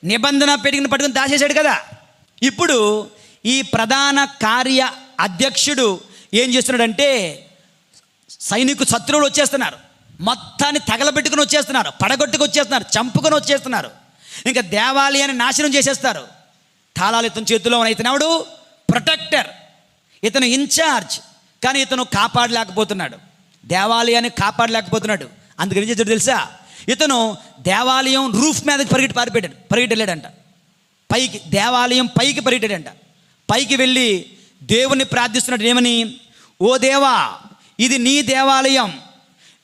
నిబంధన పెరిగిన పట్టుకుని దాచేశాడు కదా. ఇప్పుడు ఈ ప్రధాన కార్య అధ్యక్షుడు ఏం చేస్తున్నాడంటే శత్రువులు వచ్చేస్తున్నారు, మొత్తాన్ని తగలబెట్టుకుని వచ్చేస్తున్నారు, పడగొట్టుకు వచ్చేస్తున్నారు, చంపుకొని వచ్చేస్తున్నారు, ఇంకా దేవాలయాన్ని నాశనం చేసేస్తారు. తాళాలు ఇతని చేతిలో ఉన్న ఇతను ఎవడు? ప్రొటెక్టర్, ఇతను ఇన్ఛార్జ్. కానీ ఇతను కాపాడలేకపోతున్నాడు, దేవాలయాన్ని కాపాడలేకపోతున్నాడు. అందుకని ఏం చేశాడు తెలుసా? ఇతను దేవాలయం రూఫ్ మీదకి పరిగెట్టలేడంట, పైకి, దేవాలయం పైకి పరిగెట్టాడంట. పైకి వెళ్ళి దేవుణ్ణి ప్రార్థిస్తున్నాడు. ఏమని? ఓ దేవా, ఇది నీ దేవాలయం,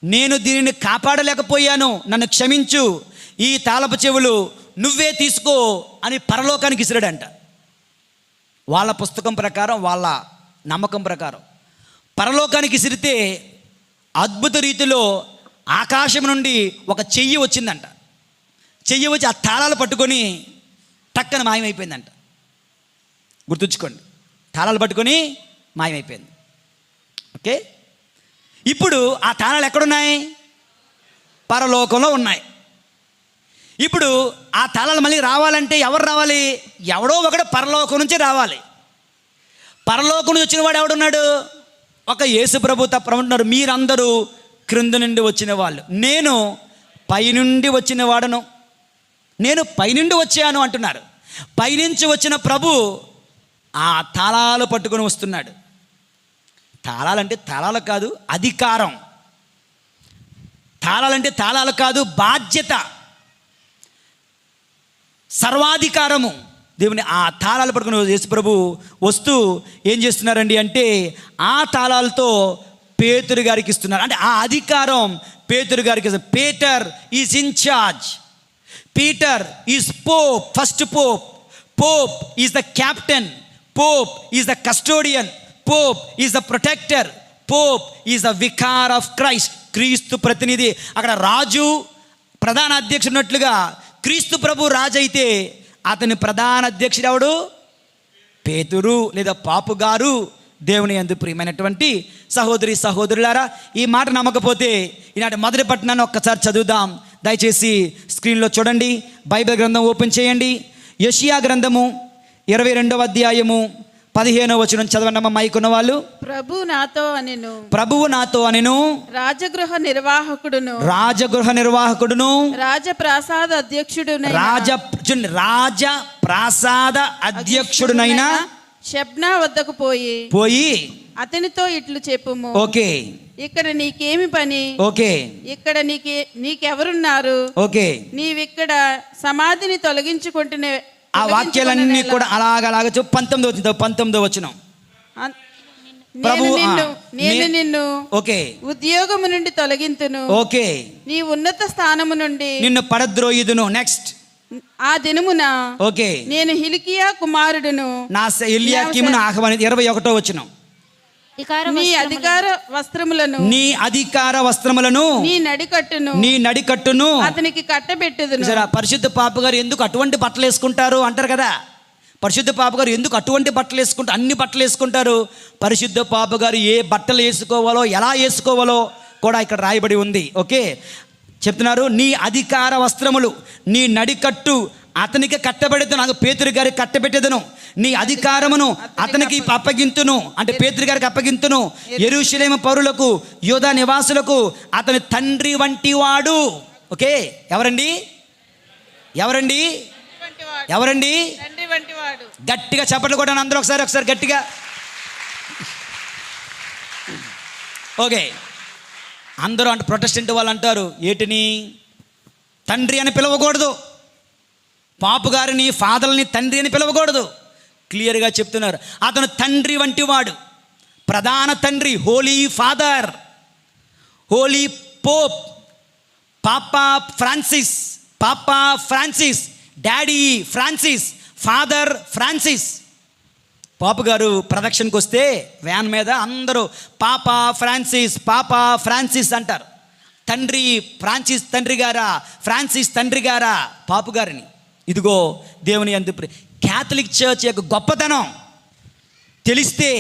నేను దీనిని కాపాడలేకపోయాను, నన్ను క్షమించు, ఈ తాళపు చెవులు నువ్వే తీసుకో అని పరలోకానికి ఇసిరాడంట. వాళ్ళ పుస్తకం ప్రకారం, వాళ్ళ నమ్మకం ప్రకారం పరలోకానికి ఇసిరితే అద్భుత రీతిలో ఆకాశం నుండి ఒక చెయ్యి వచ్చిందంట. చెయ్యి వచ్చి ఆ తాళాలు పట్టుకొని టక్కన మాయమైపోయిందంట. గుర్తుంచుకోండి, తాళాలు పట్టుకొని మాయమైపోయింది. ఓకే, ఇప్పుడు ఆ తాళాలు ఎక్కడున్నాయి? పరలోకంలో ఉన్నాయి. ఇప్పుడు ఆ తాళాలు మళ్ళీ రావాలంటే ఎవరు రావాలి? ఎవడో ఒకడు పరలోకం నుంచి రావాలి. పరలోకం నుంచి వచ్చిన వాడు ఎవడున్నాడు? ఒక యేసు ప్రభు తప్ప ఉంటున్నారు. మీరందరూ క్రింద నుండి వచ్చిన వాళ్ళు, నేను పైనుండి వచ్చిన వాడను, నేను పైనుండి వచ్చాను అంటున్నారు. పైనుంచి వచ్చిన ప్రభు ఆ తాళాలు పట్టుకొని వస్తున్నాడు. తాళాలంటే తాళాలు కాదు, అధికారం. తాళాలంటే తాళాలు కాదు, బాధ్యత, సర్వాధికారము. దేవుని ఆ తాళాలు పట్టుకుని యేసు ప్రభు వస్తూ ఏం చేస్తున్నారండి అంటే ఆ తాళాలతో పేతురు గారికి ఇస్తున్నారు. అంటే ఆ అధికారం పేతురు గారికి ఇస్తున్నారు. Peter is in charge, Peter is pope, first pope, pope is the captain, pope is the custodian, pope is the protector, pope is the vicar of Christ. క్రీస్తు ప్రతినిధి. అక్కడ రాజు ప్రధాన అధ్యక్షుడు ఉన్నట్లుగా క్రీస్తు ప్రభు రాజు అయితే అతని ప్రధాన అధ్యక్షుడు ఎవడు? పేతురు లేదా పాపు గారు. దేవుని యందు ప్రియమైనటువంటి సహోదరి సహోదరులారా, ఈ మాట నమ్మకపోతే ఈనాటి మొదటి పట్టణాన్ని ఒక్కసారి చదువుదాం. దయచేసి స్క్రీన్లో చూడండి, బైబిల్ గ్రంథం ఓపెన్ చేయండి. యెషయా గ్రంథము 22వ అధ్యాయము 15వ వచనం చదవండి. మైకున్న వాళ్ళు. ప్రభువు నాతో అనెను, ప్రభువు నాతో అనెను, రాజగృహ నిర్వాహకుడును, రాజగృహ నిర్వాహకుడును, రాజప్రాసాద అధ్యక్షుడునైన, రాజప్రాసాద అధ్యక్షుడునైన షెబ్నా వద్దకు పోయి అతనితో ఇట్లు చెప్పుము. ఓకే, ఇక్కడ నీకేమి పని? ఓకే, ఇక్కడ నీకెవరున్నారు? ఓకే, నీవిక్కడ సమాధిని తొలగించుకుంటునే. ఆ వాక్యాలన్నీ కూడా అలాగ 19వ వచనం. నేను నిన్ను ఓకే ఉద్యోగము నుండి తొలగింతును, ఓకే, నీ ఉన్నత స్థానము నుండి నిన్ను పడద్రోయుదును. నెక్స్ట్, ఆ దినమున ఓకే నేను హిల్కియా కుమారుడును నా ఎల్యాకీమును ఆహ్వాని. 21వ వచనం. నీ అధికార వస్త్రములను నీ నడికట్టును అతనికి కట్టబెట్టుదును. పరిశుద్ధ పాప గారు ఎందుకు అటువంటి బట్టలు వేసుకుంటారు అంటారు కదా. పరిశుద్ధ పాప గారు ఎందుకు అటువంటి బట్టలు వేసుకుంటారు? అన్ని బట్టలు వేసుకుంటారు. పరిశుద్ధ పాప గారు ఏ బట్టలు వేసుకోవాలో, ఎలా వేసుకోవాలో కూడా ఇక్కడ రాయబడి ఉంది. ఓకే, చెప్తున్నారు, నీ అధికార వస్త్రములు, నీ నడికట్టు అతనికి కట్టబెడుతును. నాకు పేతురు గారికి కట్టబెట్టేదను, నీ అధికారమును అతనికి అప్పగింతును, అంటే పేతురు గారికి అప్పగింతును. యెరూషలేము పౌరులకు, యూదా నివాసులకు అతని తండ్రి వంటి వాడు. ఓకే, ఎవరండి? గట్టిగా చప్పట్లు కొట్టాను అందరూ ఒకసారి గట్టిగా. ఓకే, అందరూ అంటే ప్రొటెస్టెంట్ వాళ్ళు అంటారు, ఏటిని తండ్రి అని పిలవకూడదు, పాపు గారిని ఫాదర్ని తండ్రి అని పిలవకూడదు. క్లియర్గా చెప్తున్నారు, అతను తండ్రి వంటి వాడు, ప్రధాన తండ్రి, హోలీ ఫాదర్, హోలీ పోప్, పాపా Francis, daddy Francis, father Francis. పాపు గారు ప్రదక్షిణకు వస్తే వ్యాన్ మీద అందరూ పాపా ఫ్రాన్సిస్ అంటారు. తండ్రి ఫ్రాన్సిస్ తండ్రి గారా, ఫ్రాన్సిస్ తండ్రి గారా, పాపు గారిని. ఇదిగో దేవుని యందు క్యాథలిక్ చర్చ్ యొక్క గొప్పతనం తెలిస్తే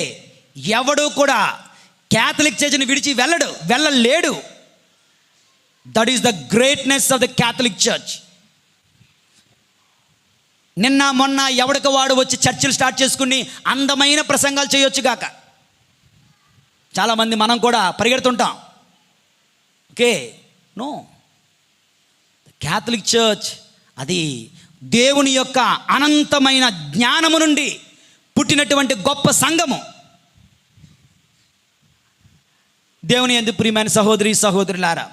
ఎవడు కూడా క్యాథలిక్ చర్చ్ని విడిచి వెళ్ళలేడు. That is the greatness of the Catholic church. నిన్న మొన్న ఎవడికి వాడు వచ్చి చర్చిలు స్టార్ట్ చేసుకుని అందమైన ప్రసంగాలు చేయొచ్చు గాక. చాలామంది మనం కూడా పరిగెడుతుంటాం. ఓకే, నో, క్యాథలిక్ చర్చ్ అది దేవుని యొక్క అనంతమైన జ్ఞానము నుండి పుట్టినటువంటి గొప్ప సంఘము. దేవుని యందు ప్రియమైన సహోదరి సహోదరులారా,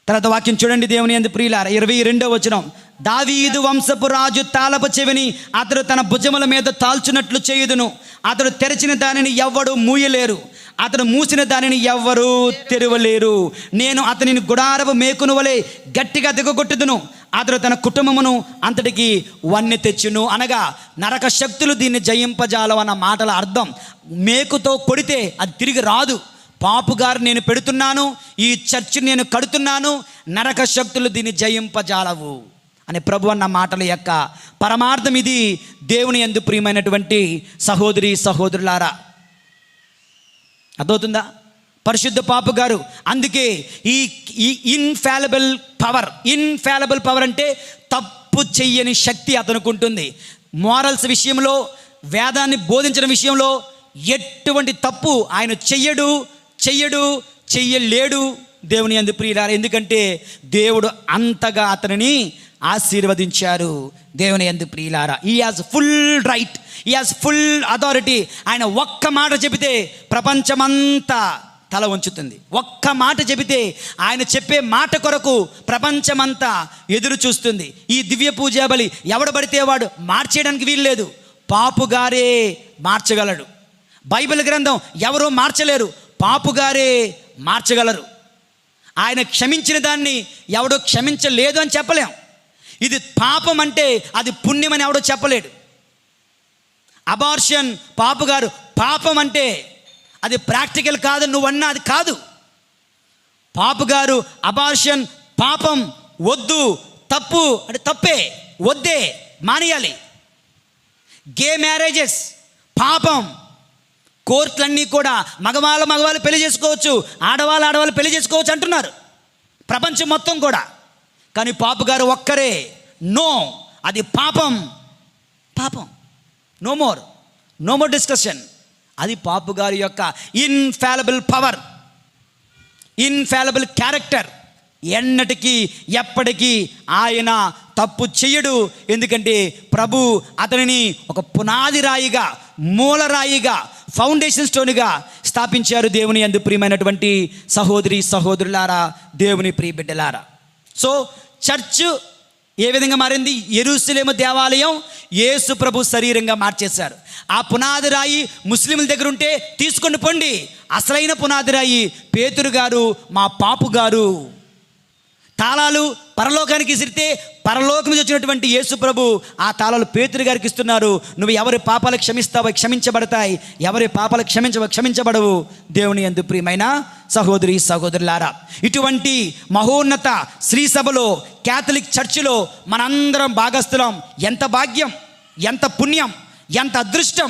తర్వాత వాక్యం చూడండి. దేవుని యందు ప్రియులారా, 22వ వచనం, దావీదు వంశపు రాజు తాళపు చెవిని అతడు తన భుజముల మీద తాల్చున్నట్లు చేయుదును. అతడు తెరిచిన దానిని ఎవ్వడు మూయలేరు, అతడు మూసిన దానిని ఎవ్వరూ తెరవలేరు. నేను అతనిని గుడారపు మేకును వలె గట్టిగా దిగగొట్టుదును, అతడు తన కుటుంబమును అంతటికి వన్నె తెచ్చును. అనగా నరక శక్తులు దీన్ని జయింపజాలవన్న మాటల అర్థం, మేకుతో కొడితే అది తిరిగి రాదు. పాపుగారు నేను పెడుతున్నాను, ఈ చర్చ్ నేను కడుతున్నాను, నరక శక్తులు దీన్ని జయింపజాలవు అనే ప్రభు అన్న మాటల యొక్క పరమార్థం ఇది. దేవుని యందు ప్రియమైనటువంటి సహోదరి సహోదరులారా, అర్థమవుతుందా? పరిశుద్ధ పాపు గారు అందుకే ఈ ఇన్ఫాలబుల్ పవర్ అంటే తప్పు చెయ్యని శక్తి అతనికి ఉంటుంది. మోరల్స్ విషయంలో, వేదాన్ని బోధించడం విషయంలో ఎటువంటి తప్పు ఆయన చెయ్యలేడు. దేవుని యందు ప్రియులారా, ఎందుకంటే దేవుడు అంతగా అతనిని ఆశీర్వదించారు. దేవుని యందు ప్రియులారా, he has full right, he has full authority. ఆయన ఒక్క మాట చెబితే ప్రపంచమంతా తల ఉంచుతుంది. ఒక్క మాట చెబితే ఆయన చెప్పే మాట కొరకు ప్రపంచమంతా ఎదురు చూస్తుంది. ఈ దివ్య పూజా బలి ఎవడబడితే వాడు మార్చేయడానికి వీల్లేదు, పాపుగారే మార్చగలడు. బైబిల్ గ్రంథం ఎవరూ మార్చలేరు, పాపుగారే మార్చగలరు. ఆయన క్షమించిన దాన్ని ఎవడో క్షమించలేదు అని చెప్పలేం. ఇది పాపం అంటే అది పుణ్యం అని ఎవడో చెప్పలేడు. అబార్షన్ పాపుగారు పాపం అంటే అది ప్రాక్టికల్ కాదు, నువ్వన్నా అది కాదు. పాపుగారు అబార్షన్ పాపం, వద్దు, తప్పు అంటే తప్పే, వద్దే, మానేయాలి. గే మ్యారేజెస్ పాపం. కోర్టులన్నీ కూడా మగవాళ్ళు పెళ్లి చేసుకోవచ్చు, ఆడవాళ్ళు పెళ్లి చేసుకోవచ్చు అంటున్నారు ప్రపంచం మొత్తం కూడా. కానీ పాపుగారు ఒక్కరే నో, అది పాపం. No more discussion. అది పాపుగారి యొక్క ఇన్ఫాలబుల్ పవర్, ఇన్ఫాలబుల్ క్యారెక్టర్. ఎన్నటికీ ఎప్పటికీ ఆయన తప్పు చెయ్యడు. ఎందుకంటే ప్రభు అతనిని ఒక పునాది రాయిగా, మూలరాయిగా, ఫౌండేషన్ స్టోన్గా స్థాపించారు. దేవుని యందు ప్రియమైనటువంటి సహోదరి సహోదరులారా, దేవుని ప్రియ బిడ్డలారా, సో చర్చ్ ఏ విధంగా మారింది? యెరూషలేము దేవాలయం యేసు ప్రభు శరీరంగా మార్చేశారు. ఆ పునాది రాయి ముస్లింల దగ్గర ఉంటే తీసుకొని పొండి. అసలైన పునాది రాయి పేతురు గారు, మా పాపు గారు. తాళాలు పరలోకానికి ఇసిరితే పరలోకం నుంచి వచ్చినటువంటి యేసు ప్రభు ఆ తాళాలు పేతురు గారికి ఇస్తున్నారు. నువ్వు ఎవరి పాపాలు క్షమిస్తావో క్షమించబడతాయి, ఎవరి పాపాలు క్షమించబడవు. దేవుని యందు ప్రియమైన సహోదరి సహోదరులారా, ఇటువంటి మహోన్నత శ్రీ సభలో, క్యాథలిక్ చర్చిలో మనందరం భాగస్థులం. ఎంత భాగ్యం, ఎంత పుణ్యం, ఎంత అదృష్టం.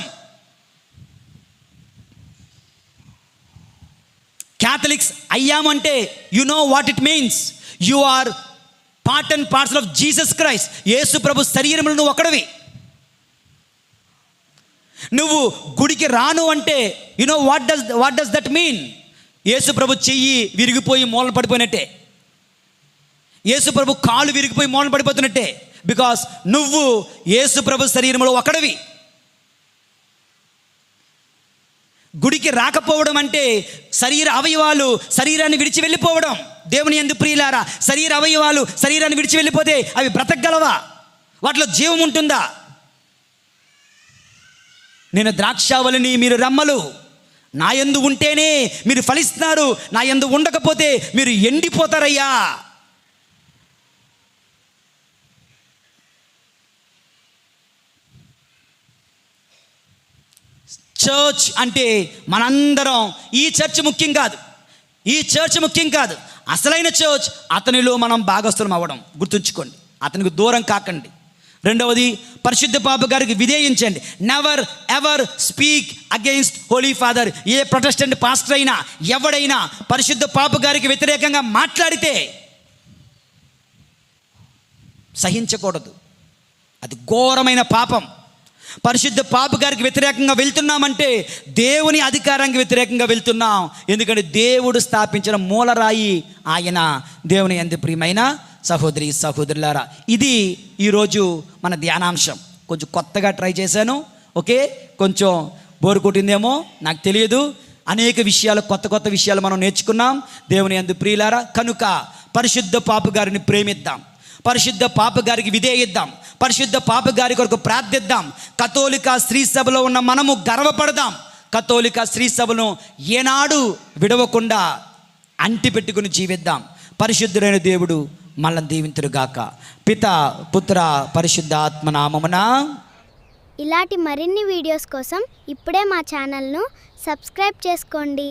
క్యాథలిక్స్ అయ్యామంటే you know what it means. You are part and parcel of Jesus Christ. యేసు ప్రభు శరీరంలో నువ్వు ఒకడివి. నువ్వు గుడికి రాను అంటే you know what does that mean. యేసు ప్రభు చెయ్యి విరిగిపోయి మూలన పడిపోయినట్టే, యేసు ప్రభు కాలు విరిగిపోయి మూలన పడిపోతున్నట్టే. బికాస్ నువ్వు యేసు ప్రభు శరీరంలో ఒకడివి. గుడికి రాకపోవడం అంటే శరీర అవయవాలు శరీరాన్ని విడిచి వెళ్ళిపోవడం. దేవుని యందు ప్రియులారా, శరీర అవయవాలు శరీరాన్ని విడిచి వెళ్ళిపోతే అవి బ్రతకగలవా? వాటిలో జీవం ఉంటుందా? నేను ద్రాక్షావళిని, మీరు రమ్మలు. నా యందు ఉంటేనే మీరు ఫలిస్తున్నారు, నా యందు ఉండకపోతే మీరు ఎండిపోతారయ్యా. చర్చ్ అంటే మనందరం, ఈ చర్చ్ ముఖ్యం కాదు. అసలైన చర్చ్ అతనిలో మనం భాగస్థులం అవ్వడం. గుర్తుంచుకోండి, అతనికి దూరం కాకండి. రెండవది, పరిశుద్ధ పాప గారికి విధేయించండి. Never ever speak against holy father. A protestant pastor అయినా ఎవడైనా పరిశుద్ధ పాప గారికి వ్యతిరేకంగా మాట్లాడితే సహించకూడదు. అది ఘోరమైన పాపం. పరిశుద్ధ పాప గారికి వ్యతిరేకంగా వెళ్తున్నామంటే దేవుని అధికారానికి వ్యతిరేకంగా వెళ్తున్నాం. ఎందుకంటే దేవుడు స్థాపించిన మూలరాయి ఆయన. దేవుని యందు ప్రియమైన సహోదరి సహోదరులారా, ఇది ఈరోజు మన ధ్యానాంశం. కొంచెం కొత్తగా ట్రై చేశాను. ఓకే, కొంచెం బోరు కొట్టిందేమో నాకు తెలియదు. అనేక విషయాలు, కొత్త కొత్త విషయాలు మనం నేర్చుకున్నాం. దేవుని యందు ప్రియులారా, కనుక పరిశుద్ధ పాప గారిని ప్రేమిద్దాం, పరిశుద్ధ పాప గారికి విధేయిద్దాం, పరిశుద్ధ పాప గారి కొరకు ప్రార్థిద్దాం. కథోలిక స్త్రీ సభలో ఉన్న మనము గర్వపడదాం. కథోలిక స్త్రీ సభను ఏనాడు విడవకుండా అంటిపెట్టుకుని జీవిద్దాం. పరిశుద్ధుడైన దేవుడు మనల్ని దీవింతురుగాక. పిత పుత్ర పరిశుద్ధ ఆత్మ నామమున. ఇలాంటి మరిన్ని వీడియోస్ కోసం ఇప్పుడే మా ఛానల్ను సబ్స్క్రైబ్ చేసుకోండి.